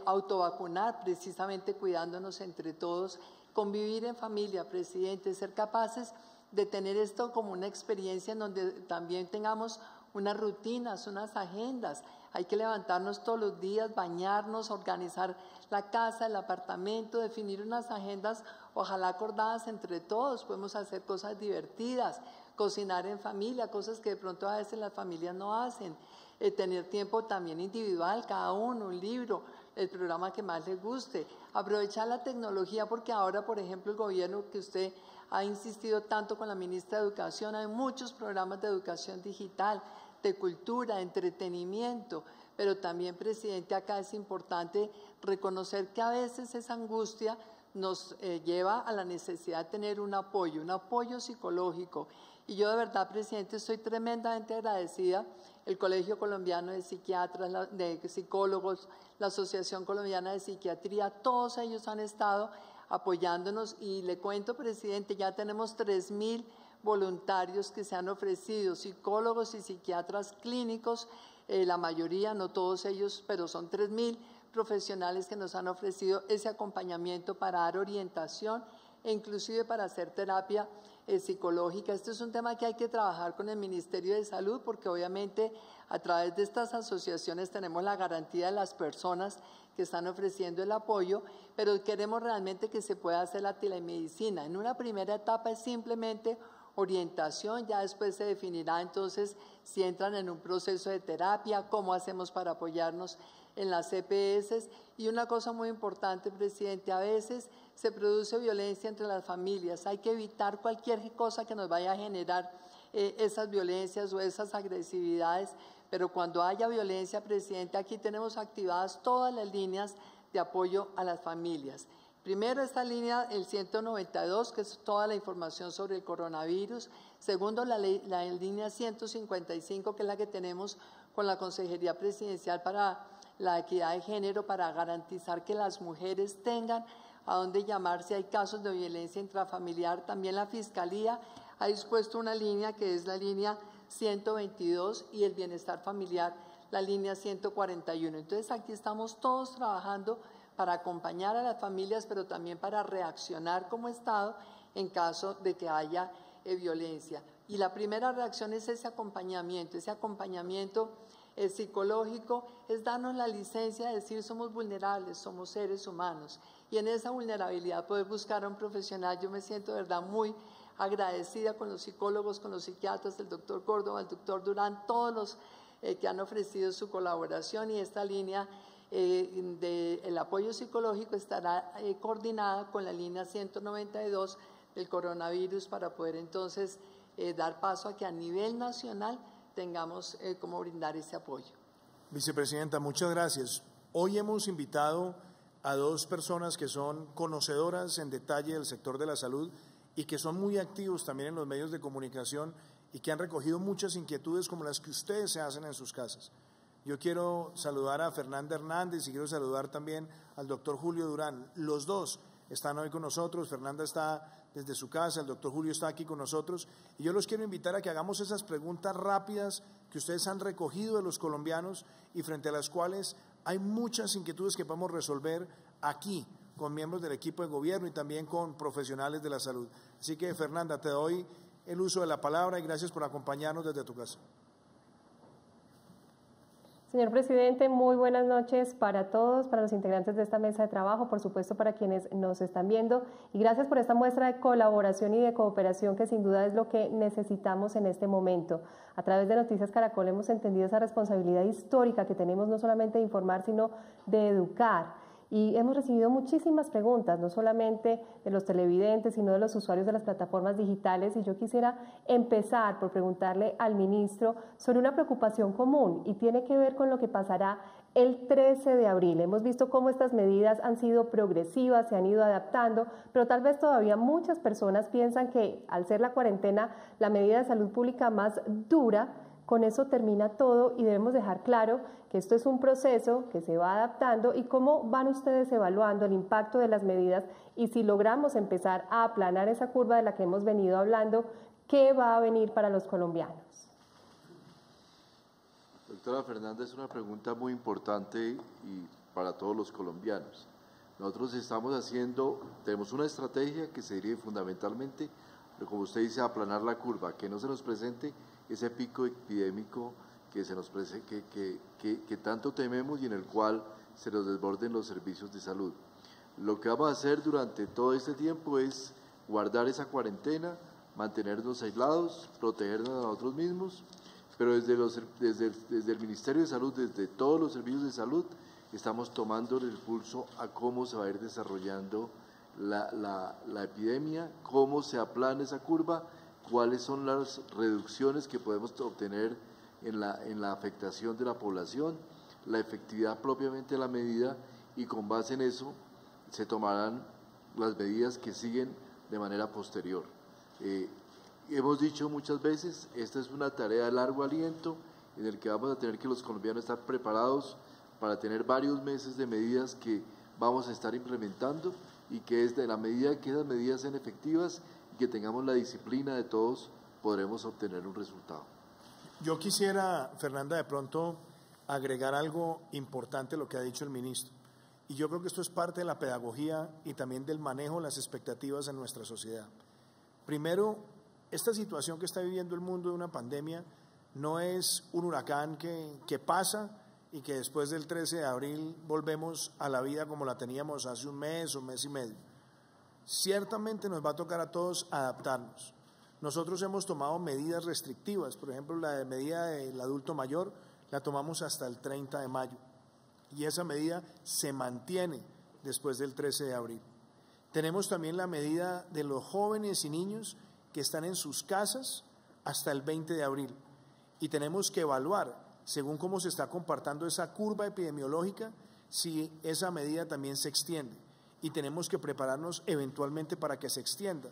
I: autovacunar, precisamente cuidándonos entre todos, convivir en familia, presidente, ser capaces de tener esto como una experiencia en donde también tengamos unas rutinas, unas agendas. Hay que levantarnos todos los días, bañarnos, organizar la casa, el apartamento, definir unas agendas, ojalá acordadas entre todos. Podemos hacer cosas divertidas, cocinar en familia, cosas que de pronto a veces las familias no hacen. Tener tiempo también individual, cada uno, un libro, el programa que más les guste. Aprovechar la tecnología, porque ahora, por ejemplo, el gobierno que usted ha insistido tanto con la ministra de Educación, hay muchos programas de educación digital, de cultura, entretenimiento, pero también, presidente, acá es importante reconocer que a veces esa angustia nos lleva a la necesidad de tener un apoyo psicológico. Y yo de verdad, presidente, estoy tremendamente agradecida. El Colegio Colombiano de Psiquiatras, de Psicólogos, la Asociación Colombiana de Psiquiatría, todos ellos han estado apoyándonos, y le cuento, presidente, ya tenemos 3.000 voluntarios que se han ofrecido, psicólogos y psiquiatras clínicos, la mayoría, no todos ellos, pero son 3.000 profesionales que nos han ofrecido ese acompañamiento para dar orientación e inclusive para hacer terapia psicológica. Este es un tema que hay que trabajar con el Ministerio de Salud, porque obviamente a través de estas asociaciones tenemos la garantía de las personas que están ofreciendo el apoyo, pero queremos realmente que se pueda hacer la telemedicina. En una primera etapa es simplemente orientación, ya después se definirá entonces si entran en un proceso de terapia, cómo hacemos para apoyarnos en las EPS. Y una cosa muy importante, presidente, a veces se produce violencia entre las familias. Hay que evitar cualquier cosa que nos vaya a generar esas violencias o esas agresividades, pero cuando haya violencia, presidente, aquí tenemos activadas todas las líneas de apoyo a las familias. Primero, esta línea, el 192, que es toda la información sobre el coronavirus. Segundo, la línea 155, que es la que tenemos con la Consejería Presidencial para la Equidad de Género, para garantizar que las mujeres tengan a dónde llamar si hay casos de violencia intrafamiliar. También la Fiscalía ha dispuesto una línea que es la línea 122 y el bienestar familiar, la línea 141. Entonces, aquí estamos todos trabajando para acompañar a las familias, pero también para reaccionar como Estado en caso de que haya violencia. Y la primera reacción es ese acompañamiento psicológico, es darnos la licencia de decir somos vulnerables, somos seres humanos, y en esa vulnerabilidad poder buscar a un profesional. Yo me siento de verdad muy agradecida con los psicólogos, con los psiquiatras, el doctor Córdoba, el doctor Durán, todos los que han ofrecido su colaboración, y esta línea del apoyo psicológico estará coordinada con la línea 192 del coronavirus para poder entonces dar paso a que a nivel nacional tengamos cómo brindar ese apoyo.
C: Vicepresidenta, muchas gracias. Hoy hemos invitado a dos personas que son conocedoras en detalle del sector de la salud y que son muy activos también en los medios de comunicación y que han recogido muchas inquietudes como las que ustedes se hacen en sus casas. Yo quiero saludar a Fernanda Hernández y quiero saludar también al doctor Julio Durán. Los dos están hoy con nosotros. Fernanda está desde su casa, el doctor Julio está aquí con nosotros. Y yo los quiero invitar a que hagamos esas preguntas rápidas que ustedes han recogido de los colombianos y frente a las cuales hay muchas inquietudes que podemos resolver aquí con miembros del equipo de gobierno y también con profesionales de la salud. Así que, Fernanda, te doy el uso de la palabra y gracias por acompañarnos desde tu casa.
J: Señor presidente, muy buenas noches para todos, para los integrantes de esta mesa de trabajo, por supuesto para quienes nos están viendo, y gracias por esta muestra de colaboración y de cooperación que sin duda es lo que necesitamos en este momento. A través de Noticias Caracol hemos entendido esa responsabilidad histórica que tenemos no solamente de informar, sino de educar. Y hemos recibido muchísimas preguntas, no solamente de los televidentes, sino de los usuarios de las plataformas digitales. Y yo quisiera empezar por preguntarle al ministro sobre una preocupación común y tiene que ver con lo que pasará el 13 de abril. Hemos visto cómo estas medidas han sido progresivas, se han ido adaptando, pero tal vez todavía muchas personas piensan que al ser la cuarentena la medida de salud pública más dura, con eso termina todo y debemos dejar claro que esto es un proceso que se va adaptando y cómo van ustedes evaluando el impacto de las medidas y si logramos empezar a aplanar esa curva de la que hemos venido hablando, ¿qué va a venir para los colombianos?
E: Doctora Fernanda, es una pregunta muy importante y para todos los colombianos. Nosotros tenemos una estrategia que se dirige fundamentalmente, como usted dice, a aplanar la curva, que no se nos presente ese pico epidémico que tanto tememos y en el cual se nos desborden los servicios de salud. Lo que vamos a hacer durante todo este tiempo es guardar esa cuarentena, mantenernos aislados, protegernos a nosotros mismos, pero desde el Ministerio de Salud, desde todos los servicios de salud, estamos tomando el pulso a cómo se va a ir desarrollando la epidemia, cómo se aplana esa curva, cuáles son las reducciones que podemos obtener en la afectación de la población, la efectividad propiamente de la medida y con base en eso se tomarán las medidas que siguen de manera posterior. Hemos dicho muchas veces, esta es una tarea de largo aliento en el que vamos a tener que los colombianos estar preparados para tener varios meses de medidas que vamos a estar implementando y que desde la medida que esas medidas sean efectivas y que tengamos la disciplina de todos, podremos obtener un resultado.
C: Yo quisiera, Fernanda, de pronto agregar algo importante a lo que ha dicho el ministro. Y yo creo que esto es parte de la pedagogía y también del manejo de las expectativas en nuestra sociedad. Primero, esta situación que está viviendo el mundo de una pandemia no es un huracán que pasa y que después del 13 de abril volvemos a la vida como la teníamos hace un mes y medio. Ciertamente nos va a tocar a todos adaptarnos. Nosotros hemos tomado medidas restrictivas, por ejemplo, la medida del adulto mayor la tomamos hasta el 30 de mayo y esa medida se mantiene después del 13 de abril. Tenemos también la medida de los jóvenes y niños que están en sus casas hasta el 20 de abril y tenemos que evaluar, según cómo se está comportando esa curva epidemiológica, si esa medida también se extiende. Y tenemos que prepararnos eventualmente para que se extienda,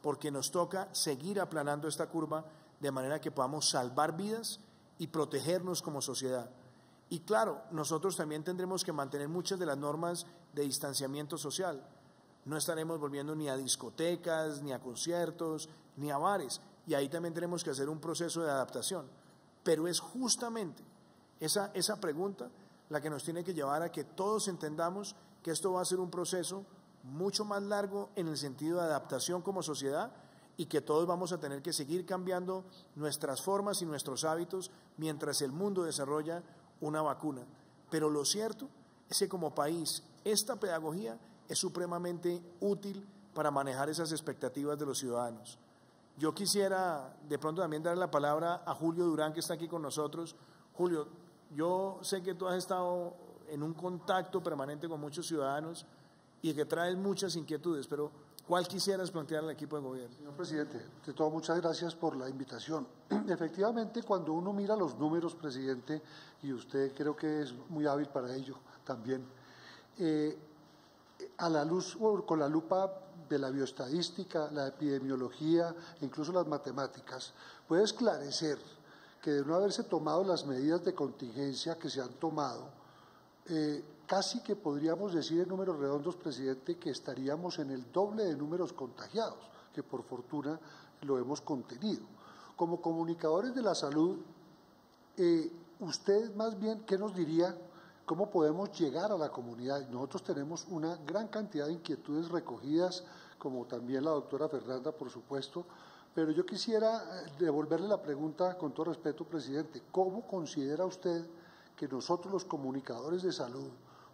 C: porque nos toca seguir aplanando esta curva de manera que podamos salvar vidas y protegernos como sociedad. Y claro, nosotros también tendremos que mantener muchas de las normas de distanciamiento social. No estaremos volviendo ni a discotecas, ni a conciertos, ni a bares, y ahí también tenemos que hacer un proceso de adaptación. Pero es justamente esa pregunta la que nos tiene que llevar a que todos entendamos que esto va a ser un proceso mucho más largo en el sentido de adaptación como sociedad y que todos vamos a tener que seguir cambiando nuestras formas y nuestros hábitos mientras el mundo desarrolla una vacuna. Pero lo cierto es que como país esta pedagogía es supremamente útil para manejar esas expectativas de los ciudadanos. Yo quisiera de pronto también darle la palabra a Julio Durán, que está aquí con nosotros. Julio, yo sé que tú has estado en un contacto permanente con muchos ciudadanos y que traes muchas inquietudes, pero ¿Cuál quisieras plantear al equipo de gobierno?
K: Señor presidente, de todo muchas gracias por la invitación. Efectivamente, cuando uno mira los números, presidente, y usted creo que es muy hábil para ello también, a la luz, con la lupa de la bioestadística, la epidemiología e incluso las matemáticas, puede esclarecer que de no haberse tomado las medidas de contingencia que se han tomado, casi que podríamos decir en números redondos, presidente, que estaríamos en el doble de números contagiados, que por fortuna lo hemos contenido. Como comunicadores de la salud, usted más bien, ¿qué nos diría? ¿Cómo podemos llegar a la comunidad? Nosotros tenemos una gran cantidad de inquietudes recogidas, como también la doctora Fernanda, por supuesto, pero yo quisiera devolverle la pregunta con todo respeto, presidente. ¿Cómo considera usted que nosotros los comunicadores de salud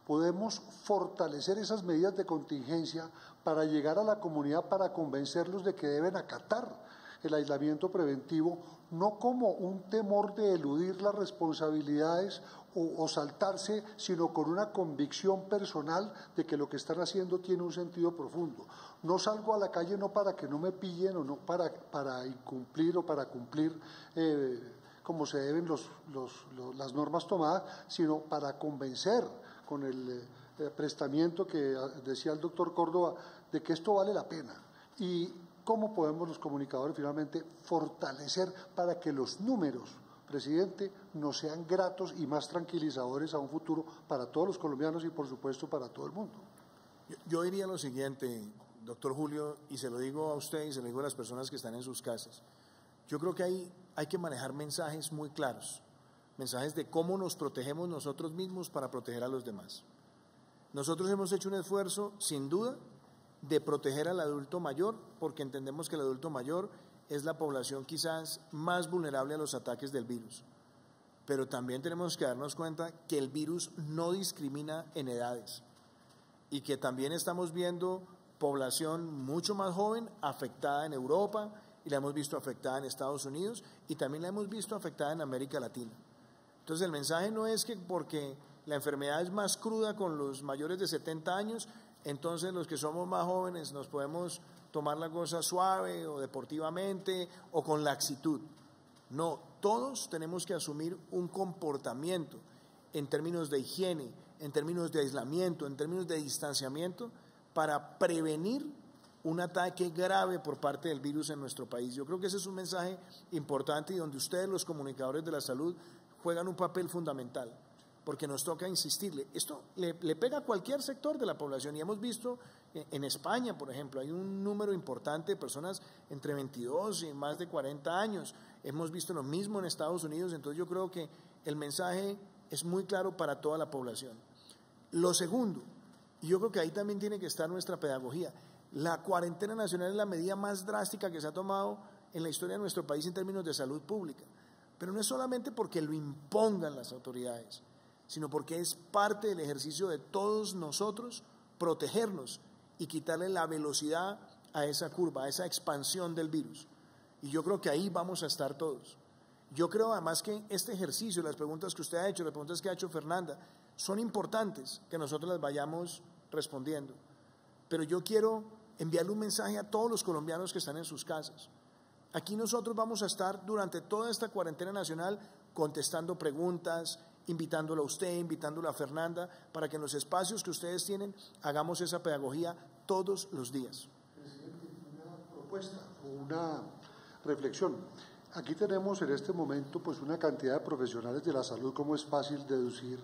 K: podemos fortalecer esas medidas de contingencia para llegar a la comunidad, para convencerlos de que deben acatar el aislamiento preventivo, no como un temor de eludir las responsabilidades o saltarse, sino con una convicción personal de que lo que están haciendo tiene un sentido profundo? No salgo a la calle no para que no me pillen o no para incumplir o para cumplir como se deben las normas tomadas, sino para convencer con el prestamiento que decía el doctor Córdoba de que esto vale la pena. Y cómo podemos los comunicadores finalmente fortalecer para que los números, presidente, nos sean gratos y más tranquilizadores a un futuro para todos los colombianos y por supuesto para todo el mundo.
C: Yo diría lo siguiente, doctor Julio, y se lo digo a usted y se lo digo a las personas que están en sus casas. Yo creo que hay que manejar mensajes muy claros, mensajes de cómo nos protegemos nosotros mismos para proteger a los demás. Nosotros hemos hecho un esfuerzo, sin duda, de proteger al adulto mayor, porque entendemos que el adulto mayor es la población quizás más vulnerable a los ataques del virus. Pero también tenemos que darnos cuenta que el virus no discrimina en edades y que también estamos viendo población mucho más joven afectada en Europa y la hemos visto afectada en Estados Unidos y también la hemos visto afectada en América Latina. Entonces el mensaje no es que porque la enfermedad es más cruda con los mayores de 70 años, entonces los que somos más jóvenes nos podemos tomar la cosa suave o deportivamente o con laxitud. No, todos tenemos que asumir un comportamiento en términos de higiene, en términos de aislamiento, en términos de distanciamiento para prevenir un ataque grave por parte del virus en nuestro país. Yo creo que ese es un mensaje importante y donde ustedes, los comunicadores de la salud, juegan un papel fundamental, porque nos toca insistirle. Esto le pega a cualquier sector de la población y hemos visto en España, por ejemplo, hay un número importante de personas entre 22 y más de 40 años. Hemos visto lo mismo en Estados Unidos, entonces yo creo que el mensaje es muy claro para toda la población. Lo segundo, y yo creo que ahí también tiene que estar nuestra pedagogía, la cuarentena nacional es la medida más drástica que se ha tomado en la historia de nuestro país en términos de salud pública, pero no es solamente porque lo impongan las autoridades, sino porque es parte del ejercicio de todos nosotros protegernos y quitarle la velocidad a esa curva, a esa expansión del virus. Y yo creo que ahí vamos a estar todos. Yo creo además que este ejercicio, las preguntas que usted ha hecho, las preguntas que ha hecho Fernanda, son importantes que nosotros las vayamos respondiendo. Pero yo quiero enviarle un mensaje a todos los colombianos que están en sus casas. Aquí nosotros vamos a estar durante toda esta cuarentena nacional contestando preguntas, invitándolo a usted, invitándolo a Fernanda, para que en los espacios que ustedes tienen hagamos esa pedagogía todos los días.
K: Presidente, una propuesta o una reflexión. Aquí tenemos en este momento pues una cantidad de profesionales de la salud, como es fácil deducir,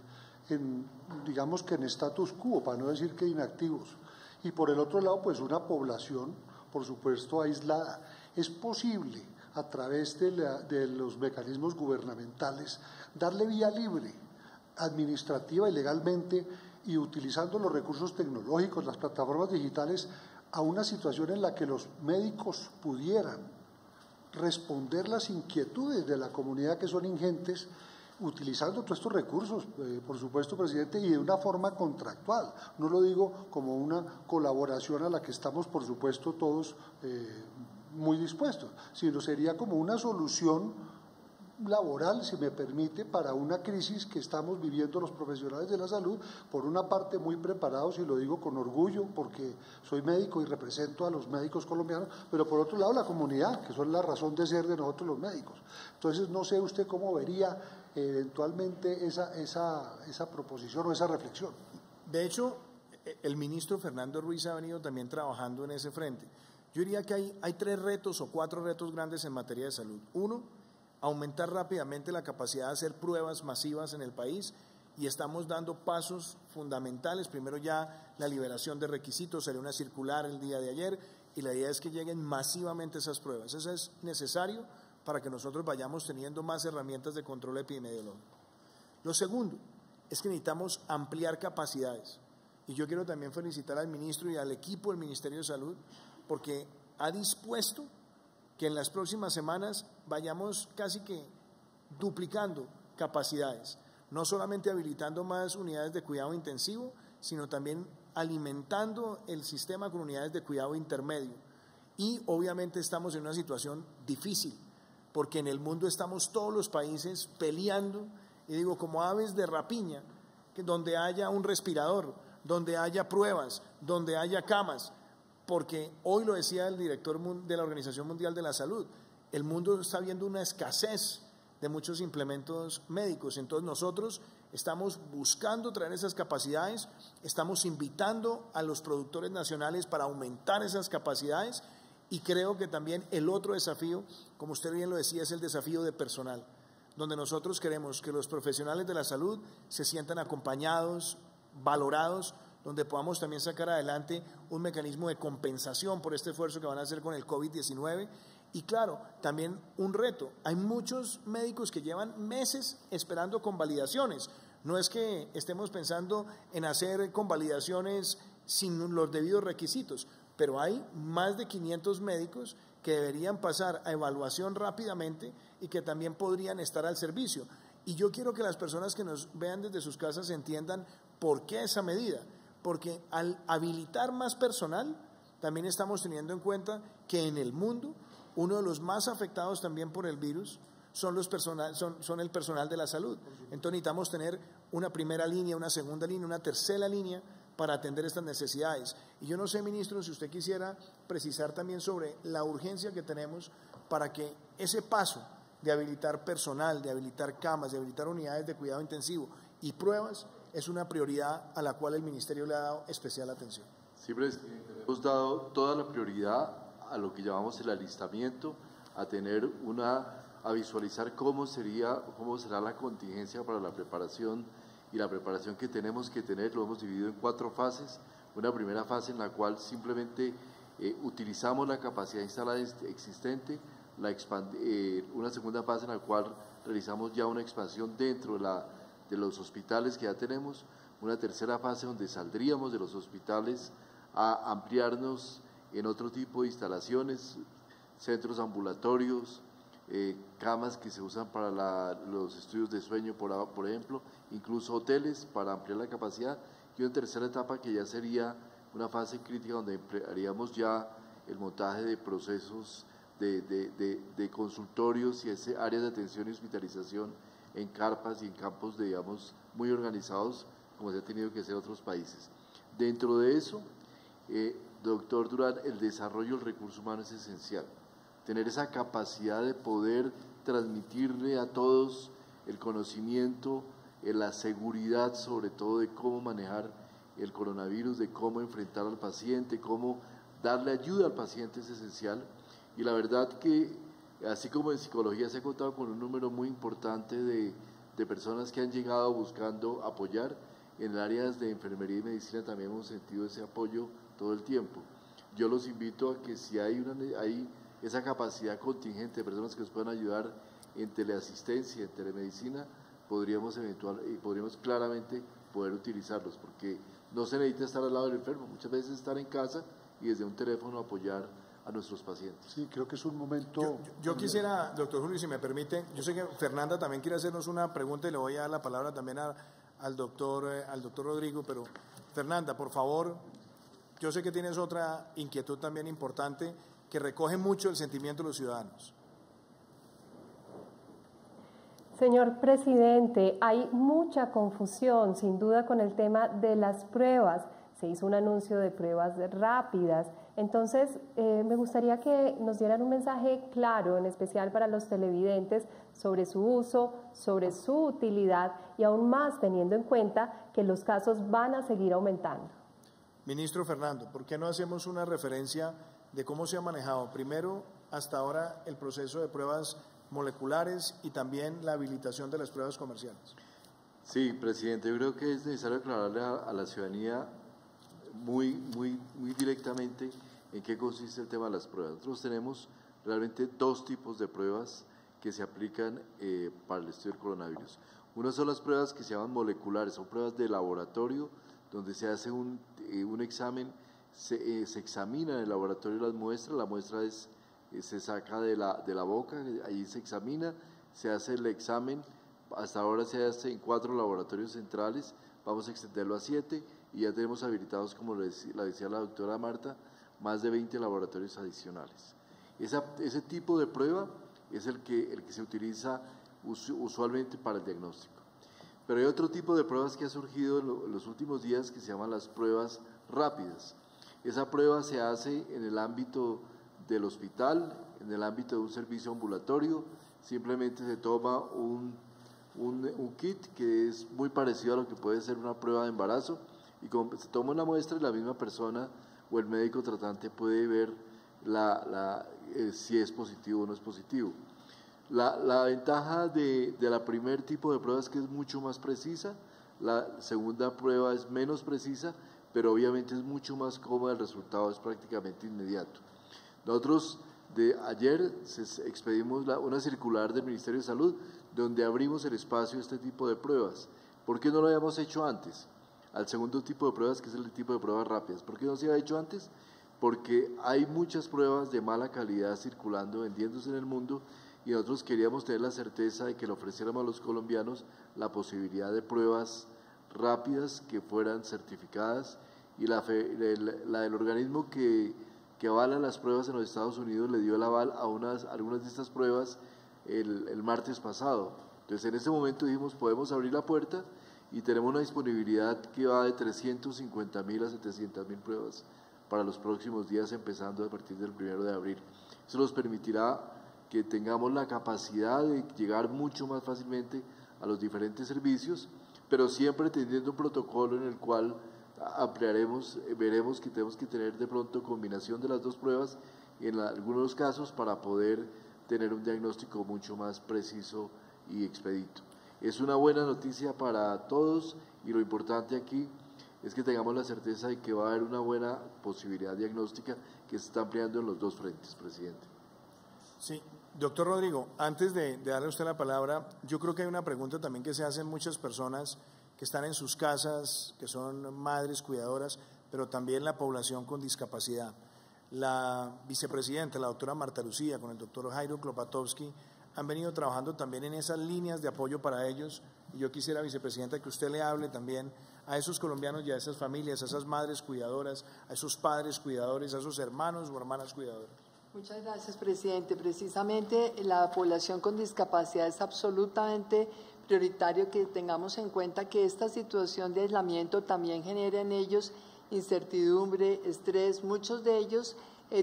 K: digamos que en status quo, para no decir que inactivos. Y por el otro lado, pues una población, por supuesto, aislada. Es posible, a través de los mecanismos gubernamentales, darle vía libre, administrativa y legalmente, y utilizando los recursos tecnológicos, las plataformas digitales, a una situación en la que los médicos pudieran responder las inquietudes de la comunidad, que son ingentes, utilizando todos estos recursos, por supuesto, presidente, y de una forma contractual. No lo digo como una colaboración a la que estamos, por supuesto, todos muy dispuestos, sino sería como una solución laboral, si me permite, para una crisis que estamos viviendo los profesionales de la salud, por una parte muy preparados, y lo digo con orgullo porque soy médico y represento a los médicos colombianos, pero por otro lado la comunidad, que son la razón de ser de nosotros los médicos. Entonces no sé usted cómo vería eventualmente esa proposición o esa reflexión.
C: De hecho, el ministro Fernando Ruiz ha venido también trabajando en ese frente. Yo diría que hay 3 retos o 4 retos grandes en materia de salud. Uno, aumentar rápidamente la capacidad de hacer pruebas masivas en el país, y estamos dando pasos fundamentales. Primero, ya la liberación de requisitos, salió una circular el día de ayer, y la idea es que lleguen masivamente esas pruebas. Eso es necesario para que nosotros vayamos teniendo más herramientas de control epidemiológico. Lo segundo es que necesitamos ampliar capacidades, y yo quiero también felicitar al ministro y al equipo del Ministerio de Salud, porque ha dispuesto que en las próximas semanas vayamos casi que duplicando capacidades, no solamente habilitando más unidades de cuidado intensivo, sino también alimentando el sistema con unidades de cuidado intermedio. Y obviamente estamos en una situación difícil, porque en el mundo estamos todos los países peleando, y digo, como aves de rapiña, que donde haya un respirador, donde haya pruebas, donde haya camas, porque hoy lo decía el director de la Organización Mundial de la Salud, el mundo está viendo una escasez de muchos implementos médicos. Entonces nosotros estamos buscando traer esas capacidades, estamos invitando a los productores nacionales para aumentar esas capacidades, y creo que también el otro desafío, como usted bien lo decía, es el desafío de personal, donde nosotros queremos que los profesionales de la salud se sientan acompañados, valorados, donde podamos también sacar adelante un mecanismo de compensación por este esfuerzo que van a hacer con el COVID-19. Y claro, también un reto, hay muchos médicos que llevan meses esperando convalidaciones. No es que estemos pensando en hacer convalidaciones sin los debidos requisitos, pero hay más de 500 médicos que deberían pasar a evaluación rápidamente y que también podrían estar al servicio. Y yo quiero que las personas que nos vean desde sus casas entiendan por qué esa medida. Porque al habilitar más personal, también estamos teniendo en cuenta que en el mundo uno de los más afectados también por el virus son el personal de la salud. Entonces necesitamos tener una primera línea, una segunda línea, una tercera línea para atender estas necesidades. Y yo no sé, ministro, si usted quisiera precisar también sobre la urgencia que tenemos para que ese paso de habilitar personal, de habilitar camas, de habilitar unidades de cuidado intensivo y pruebas es una prioridad a la cual el Ministerio le ha dado especial atención.
E: Sí, presidente, hemos dado toda la prioridad a lo que llamamos el alistamiento, a visualizar cómo será la contingencia para la preparación, y la preparación que tenemos que tener lo hemos dividido en 4 fases. Una primera fase en la cual simplemente utilizamos la capacidad instalada existente, una segunda fase en la cual realizamos ya una expansión dentro de los hospitales que ya tenemos, una tercera fase donde saldríamos de los hospitales a ampliarnos en otro tipo de instalaciones, centros ambulatorios, camas que se usan para los estudios de sueño, por ejemplo, incluso hoteles para ampliar la capacidad, y una tercera etapa que ya sería una fase crítica donde emplearíamos ya el montaje de procesos de consultorios y ese área de atención y hospitalización en carpas y en campos, digamos, muy organizados, como se ha tenido que hacer en otros países. Dentro de eso, doctor Durán, el desarrollo del recurso humano es esencial. Tener esa capacidad de poder transmitirle a todos el conocimiento, la seguridad sobre todo de cómo manejar el coronavirus, de cómo enfrentar al paciente, cómo darle ayuda al paciente es esencial. Y la verdad que, así como en psicología se ha contado con un número muy importante de personas que han llegado buscando apoyar, en áreas de enfermería y medicina también hemos sentido ese apoyo todo el tiempo. Yo los invito a que si hay esa capacidad contingente de personas que nos puedan ayudar en teleasistencia, en telemedicina, podríamos claramente poder utilizarlos, porque no se necesita estar al lado del enfermo, muchas veces estar en casa y desde un teléfono apoyar a nuestros pacientes.
K: Sí, creo que es un momento...
C: Yo quisiera, doctor Julio, si me permite, yo sé que Fernanda también quiere hacernos una pregunta y le voy a dar la palabra también al doctor Rodrigo, pero Fernanda, por favor, yo sé que tienes otra inquietud también importante que recoge mucho el sentimiento de los ciudadanos.
J: Señor presidente, hay mucha confusión, sin duda, con el tema de las pruebas. Se hizo un anuncio de pruebas rápidas. Entonces, me gustaría que nos dieran un mensaje claro, en especial para los televidentes, sobre su uso, sobre su utilidad y aún más teniendo en cuenta que los casos van a seguir aumentando.
C: Ministro Fernando, ¿por qué no hacemos una referencia de cómo se ha manejado primero hasta ahora el proceso de pruebas moleculares y también la habilitación de las pruebas comerciales?
E: Sí, presidente, yo creo que es necesario aclararle a la ciudadanía muy directamente en qué consiste el tema de las pruebas. Nosotros tenemos realmente dos tipos de pruebas que se aplican para el estudio del coronavirus. Una son las pruebas que se llaman moleculares, son pruebas de laboratorio, donde se hace un examen, se examina en el laboratorio las muestras, la muestra se saca de la boca, ahí se examina, se hace el examen, hasta ahora se hace en 4 laboratorios centrales, vamos a extenderlo a 7 y ya tenemos habilitados, como la decía la doctora Marta, más de 20 laboratorios adicionales. Ese tipo de prueba es el que se utiliza usualmente para el diagnóstico. Pero hay otro tipo de pruebas que ha surgido en los últimos días que se llaman las pruebas rápidas. Esa prueba se hace en el ámbito del hospital, en el ámbito de un servicio ambulatorio, simplemente se toma un kit que es muy parecido a lo que puede ser una prueba de embarazo y se toma una muestra y la misma persona o el médico tratante puede ver si es positivo o no es positivo. La ventaja de la primer tipo de prueba es que es mucho más precisa, la segunda prueba es menos precisa, pero obviamente es mucho más cómoda, el resultado es prácticamente inmediato. Nosotros ayer expedimos una circular del Ministerio de Salud donde abrimos el espacio a este tipo de pruebas. ¿Por qué no lo habíamos hecho antes? Al segundo tipo de pruebas, que es el tipo de pruebas rápidas. ¿Por qué no se había hecho antes? Porque hay muchas pruebas de mala calidad circulando, vendiéndose en el mundo, y nosotros queríamos tener la certeza de que le ofreciéramos a los colombianos la posibilidad de pruebas rápidas que fueran certificadas, y la del organismo que avala las pruebas en los Estados Unidos le dio el aval a algunas de estas pruebas el martes pasado. Entonces en ese momento dijimos, podemos abrir la puerta y tenemos una disponibilidad que va de 350.000 a 700.000 pruebas para los próximos días, empezando a partir del 1 de abril. Eso nos permitirá que tengamos la capacidad de llegar mucho más fácilmente a los diferentes servicios, pero siempre teniendo un protocolo en el cual ampliaremos, veremos que tenemos que tener de pronto combinación de las dos pruebas en algunos casos para poder tener un diagnóstico mucho más preciso y expedito. Es una buena noticia para todos y lo importante aquí es que tengamos la certeza de que va a haber una buena posibilidad diagnóstica que se está ampliando en los dos frentes, presidente.
C: Sí, doctor Rodrigo, antes de darle a usted la palabra, yo creo que hay una pregunta también que se hacen muchas personas que están en sus casas, que son madres cuidadoras, pero también la población con discapacidad. La vicepresidenta, la doctora Marta Lucía, con el doctor Jairo Klopatowski, han venido trabajando también en esas líneas de apoyo para ellos, y yo quisiera, vicepresidenta, que usted le hable también a esos colombianos y a esas familias, a esas madres cuidadoras, a esos padres cuidadores, a esos hermanos o hermanas cuidadoras.
I: Muchas gracias, presidente. Precisamente la población con discapacidad es absolutamente prioritario que tengamos en cuenta que esta situación de aislamiento también genera en ellos incertidumbre, estrés. Muchos de ellos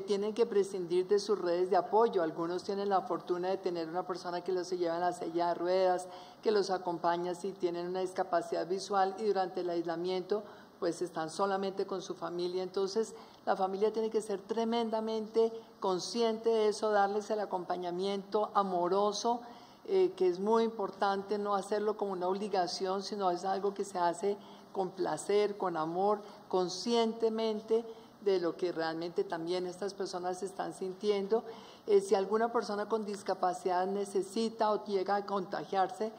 I: tienen que prescindir de sus redes de apoyo. Algunos tienen la fortuna de tener una persona que los lleva en la silla de ruedas, que los acompaña si tienen una discapacidad visual, y durante el aislamiento pues están solamente con su familia. Entonces la familia tiene que ser tremendamente consciente de eso, darles el acompañamiento amoroso, que es muy importante, no hacerlo como una obligación, sino es algo que se hace con placer, con amor, conscientemente de lo que realmente también estas personas están sintiendo. Si alguna persona con discapacidad necesita o llega a contagiarse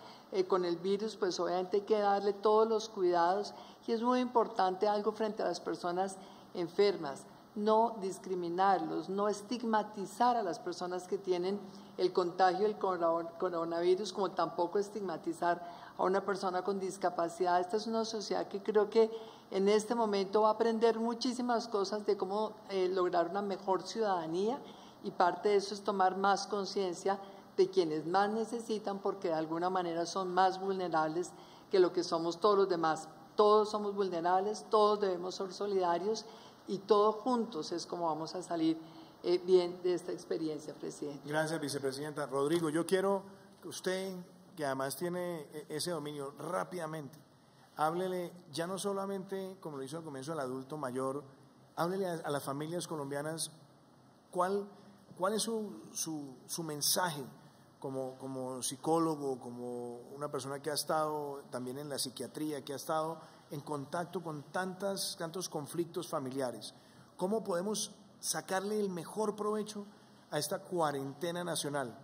I: con el virus, pues obviamente hay que darle todos los cuidados, y es muy importante algo frente a las personas enfermas: no discriminarlos, no estigmatizar a las personas que tienen el contagio del coronavirus, como tampoco estigmatizar a una persona con discapacidad. Esta es una sociedad que creo que en este momento va a aprender muchísimas cosas de cómo lograr una mejor ciudadanía, y parte de eso es tomar más conciencia de quienes más necesitan, porque de alguna manera son más vulnerables que lo que somos todos los demás. Todos somos vulnerables, todos debemos ser solidarios y todos juntos es como vamos a salir bien de esta experiencia, presidente.
C: Gracias, vicepresidenta. Rodrigo, yo quiero que usted, que además tiene ese dominio, rápidamente, háblele ya no solamente, como lo hizo al comienzo, al adulto mayor, háblele a las familias colombianas, ¿cuál es su mensaje como psicólogo, como una persona que ha estado también en la psiquiatría, que ha estado en contacto con tantos conflictos familiares? ¿Cómo podemos sacarle el mejor provecho a esta cuarentena nacional?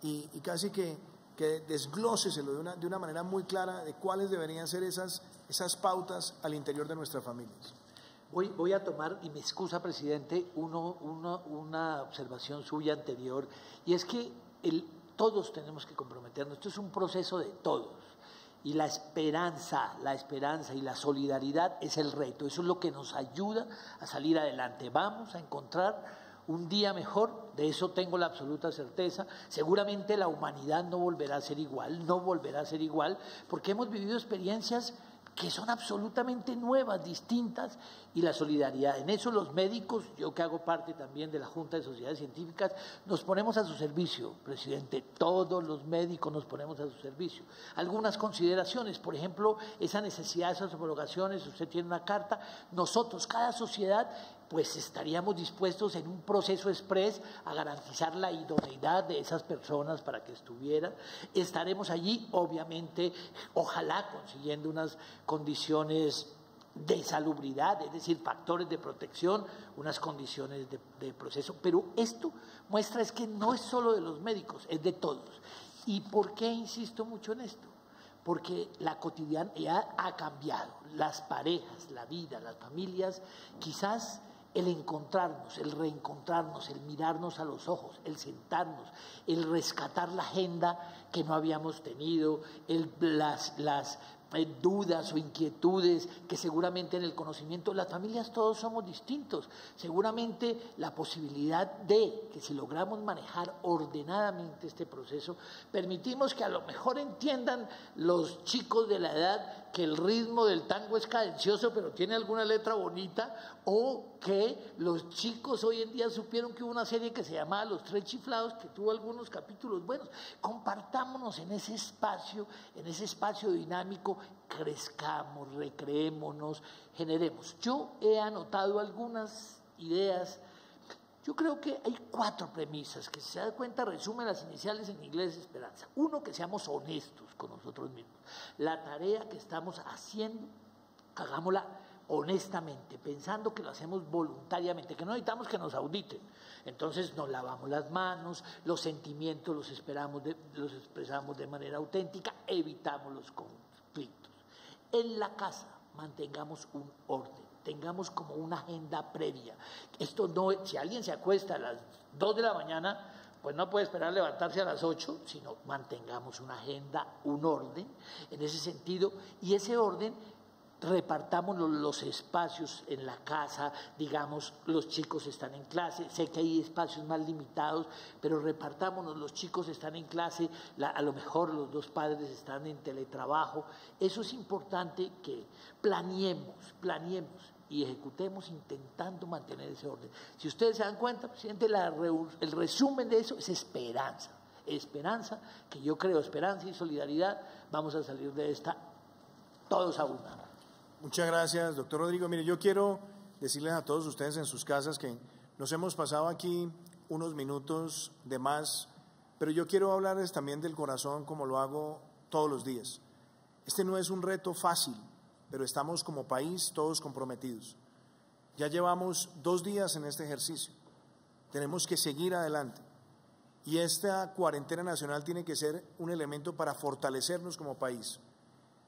C: Y casi que desglóseselo de una manera muy clara de cuáles deberían ser esas pautas al interior de nuestras familias.
H: Voy a tomar, y me excusa, presidente, una observación suya anterior, y es que todos tenemos que comprometernos. Esto es un proceso de todos. Y la esperanza y la solidaridad es el reto. Eso es lo que nos ayuda a salir adelante. Vamos a encontrar un día mejor, de eso tengo la absoluta certeza. Seguramente la humanidad no volverá a ser igual, porque hemos vivido experiencias que son absolutamente nuevas, distintas, y la solidaridad. En eso los médicos, yo que hago parte también de la Junta de Sociedades Científicas, nos ponemos a su servicio, presidente, todos los médicos nos ponemos a su servicio. Algunas consideraciones, por ejemplo, esa necesidad de esas homologaciones, usted tiene una carta, nosotros, cada sociedad, pues estaríamos dispuestos en un proceso express a garantizar la idoneidad de esas personas para que estuvieran. Estaremos allí, obviamente, ojalá consiguiendo unas condiciones de salubridad, es decir, factores de protección, unas condiciones de proceso. Pero esto muestra es que no es solo de los médicos, es de todos. ¿Y por qué insisto mucho en esto? Porque la cotidianidad ha cambiado. Las parejas, la vida, las familias, quizás el encontrarnos, el reencontrarnos, el mirarnos a los ojos, el sentarnos, el rescatar la agenda que no habíamos tenido, las dudas o inquietudes que seguramente en el conocimiento de las familias todos somos distintos. Seguramente la posibilidad de que si logramos manejar ordenadamente este proceso, permitimos que a lo mejor entiendan los chicos de la edad que el ritmo del tango es cadencioso pero tiene alguna letra bonita, o que los chicos hoy en día supieron que hubo una serie que se llamaba Los Tres Chiflados, que tuvo algunos capítulos buenos. Compartámonos en ese espacio dinámico, crezcamos, recreémonos, generemos. Yo he anotado algunas ideas. Yo creo que hay 4 premisas que, si se da cuenta, resumen las iniciales en inglés: esperanza. 1, que seamos honestos con nosotros mismos. La tarea que estamos haciendo, hagámosla honestamente, pensando que lo hacemos voluntariamente, que no necesitamos que nos auditen. Entonces nos lavamos las manos, los sentimientos los expresamos de manera auténtica, evitamos los conflictos. En la casa mantengamos un orden, tengamos como una agenda previa. Esto no, si alguien se acuesta a las 2 de la mañana, pues no puede esperar levantarse a las 8, sino mantengamos una agenda, un orden en ese sentido, y ese orden repartamos los espacios en la casa. Digamos, los chicos están en clase, sé que hay espacios más limitados, pero repartámonos, los chicos están en clase, a lo mejor los 2 padres están en teletrabajo. Eso es importante, que planeemos y ejecutemos intentando mantener ese orden. Si ustedes se dan cuenta, presidente, el resumen de eso es esperanza, que yo creo, esperanza y solidaridad, vamos a salir de esta todos a una.
C: Muchas gracias, doctor Rodrigo. Mire, yo quiero decirles a todos ustedes en sus casas que nos hemos pasado aquí unos minutos de más, pero yo quiero hablarles también del corazón, como lo hago todos los días. Este no es un reto fácil, pero estamos como país todos comprometidos. Ya llevamos 2 días en este ejercicio. Tenemos que seguir adelante. Y esta cuarentena nacional tiene que ser un elemento para fortalecernos como país.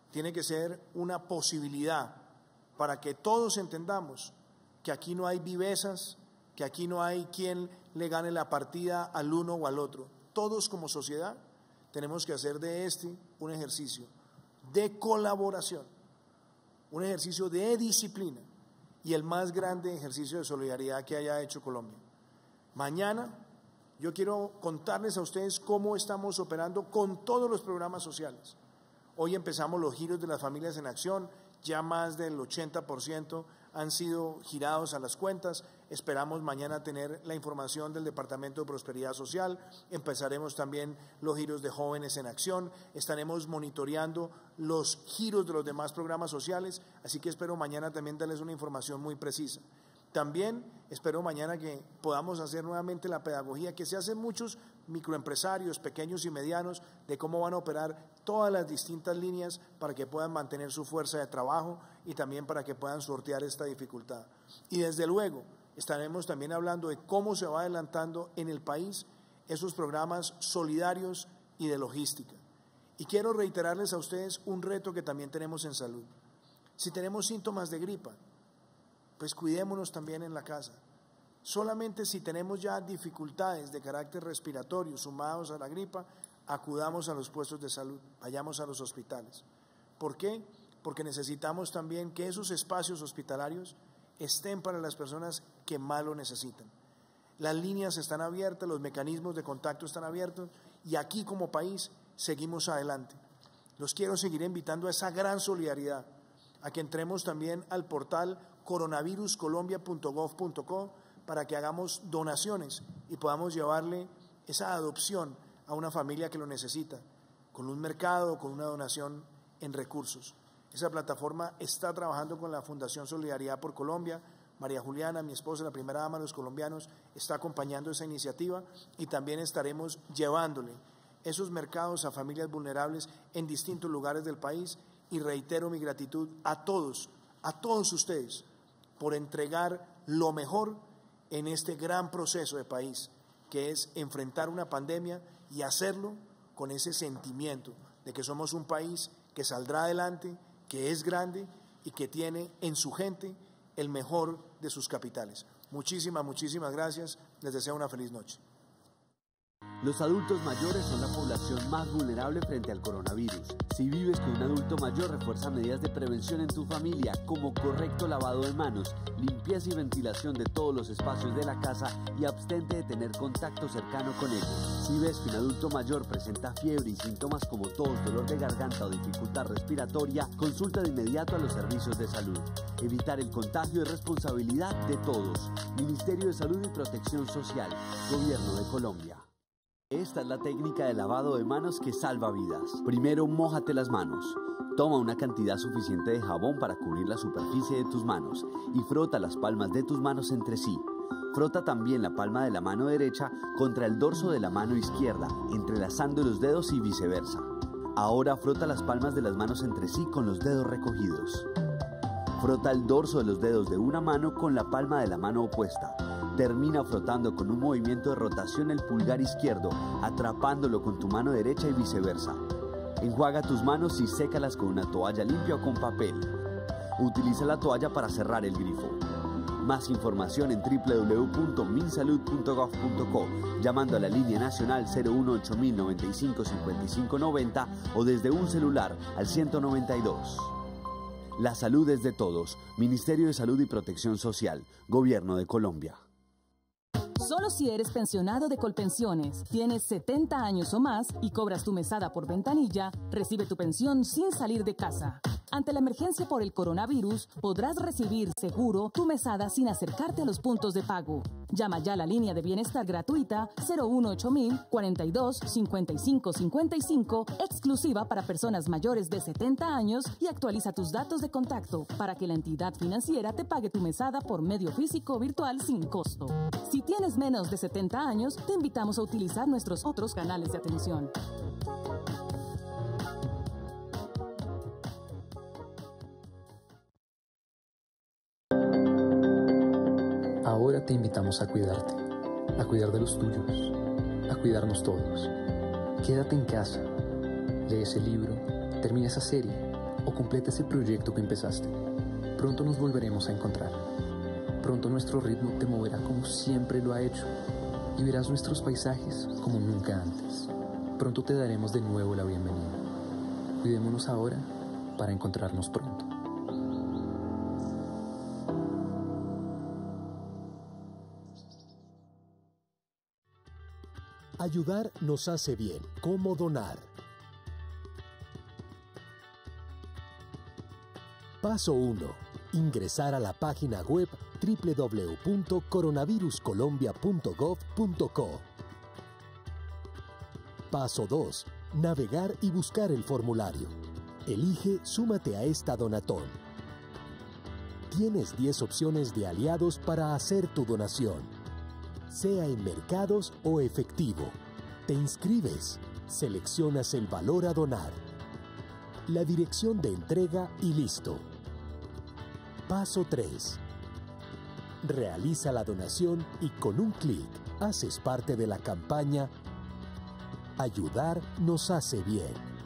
C: Tiene que ser una posibilidad para que todos entendamos que aquí no hay vivezas, que aquí no hay quien le gane la partida al uno o al otro. Todos como sociedad tenemos que hacer de un ejercicio de colaboración, un ejercicio de disciplina y el más grande ejercicio de solidaridad que haya hecho Colombia. Mañana Yo quiero contarles a ustedes cómo estamos operando con todos los programas sociales. Hoy empezamos los giros de las familias en acción, ya más del 80% han sido girados a las cuentas. Esperamos mañana tener la información del Departamento de Prosperidad Social. Empezaremos también los giros de Jóvenes en Acción. Estaremos monitoreando los giros de los demás programas sociales, así que espero mañana también darles una información muy precisa. También espero mañana que podamos hacer nuevamente la pedagogía que se hacen muchos microempresarios, pequeños y medianos, de cómo van a operar todas las distintas líneas para que puedan mantener su fuerza de trabajo y también para que puedan sortear esta dificultad. Y desde luego estaremos también hablando de cómo se va adelantando en el país esos programas solidarios y de logística. Y quiero reiterarles a ustedes un reto que también tenemos en salud. Si tenemos síntomas de gripa, pues cuidémonos también en la casa. Solamente si tenemos ya dificultades de carácter respiratorio sumados a la gripa, acudamos a los puestos de salud, vayamos a los hospitales. ¿Por qué? Porque necesitamos también que esos espacios hospitalarios estén para las personas que más lo necesitan. Las líneas están abiertas, los mecanismos de contacto están abiertos y aquí como país seguimos adelante. Los quiero seguir invitando a esa gran solidaridad, a que entremos también al portal coronaviruscolombia.gov.co para que hagamos donaciones y podamos llevarle esa adopción a una familia que lo necesita, con un mercado, con una donación en recursos. Esa plataforma está trabajando con la Fundación Solidaridad por Colombia. María Juliana, mi esposa, la primera dama de los colombianos, está acompañando esa iniciativa y también estaremos llevándole esos mercados a familias vulnerables en distintos lugares del país. Y reitero mi gratitud a todos ustedes, por entregar lo mejor en este gran proceso de país, que es enfrentar una pandemia y hacerlo con ese sentimiento de que somos un país que saldrá adelante, que es grande y que tiene en su gente el mejor de sus capitales. Muchísimas gracias. Les deseo una feliz noche.
B: Los adultos mayores son la población más vulnerable frente al coronavirus. Si vives con un adulto mayor, refuerza medidas de prevención en tu familia, como correcto lavado de manos, limpieza y ventilación de todos los espacios de la casa y abstente de tener contacto cercano con ellos. Si ves que un adulto mayor presenta fiebre y síntomas como tos, dolor de garganta o dificultad respiratoria, consulta de inmediato a los servicios de salud. Evitar el contagio es responsabilidad de todos. Ministerio de Salud y Protección Social, Gobierno de Colombia. Esta es la técnica de lavado de manos que salva vidas. Primero, mójate las manos. Toma una cantidad suficiente de jabón para cubrir la superficie de tus manos y frota las palmas de tus manos entre sí. Frota también la palma de la mano derecha contra el dorso de la mano izquierda, entrelazando los dedos y viceversa. Ahora frota las palmas de las manos entre sí con los dedos recogidos. Frota el dorso de los dedos de una mano con la palma de la mano opuesta. Termina frotando con un movimiento de rotación el pulgar izquierdo, atrapándolo con tu mano derecha y viceversa. Enjuaga tus manos y sécalas con una toalla limpia o con papel. Utiliza la toalla para cerrar el grifo. Más información en www.minsalud.gov.co, llamando a la línea nacional 018 095 55 90 o desde un celular al 192. La salud es de todos. Ministerio de Salud y Protección Social, Gobierno de Colombia.
L: Solo si eres pensionado de Colpensiones, tienes 70 años o más y cobras tu mesada por ventanilla, recibe tu pensión sin salir de casa. Ante la emergencia por el coronavirus, podrás recibir seguro tu mesada sin acercarte a los puntos de pago. Llama ya a la línea de bienestar gratuita 018 42 55 55, exclusiva para personas mayores de 70 años, y actualiza tus datos de contacto para que la entidad financiera te pague tu mesada por medio físico o virtual sin costo. Si tienes menos de 70 años, te invitamos a utilizar nuestros otros canales de atención.
M: Ahora te invitamos a cuidarte, a cuidar de los tuyos, a cuidarnos todos. Quédate en casa, lee ese libro, termina esa serie o completa ese proyecto que empezaste. Pronto nos volveremos a encontrar. Pronto nuestro ritmo te moverá como siempre lo ha hecho y verás nuestros paisajes como nunca antes. Pronto te daremos de nuevo la bienvenida. Cuidémonos ahora para encontrarnos pronto.
A: Ayudar nos hace bien. ¿Cómo donar? Paso 1. Ingresar a la página web www.coronaviruscolombia.gov.co. Paso 2. Navegar y buscar el formulario. Elige Súmate a esta donatón. Tienes 10 opciones de aliados para hacer tu donación, sea en mercados o efectivo. Te inscribes, seleccionas el valor a donar, la dirección de entrega y listo. Paso 3. Realiza la donación y con un clic haces parte de la campaña Ayudar nos hace bien.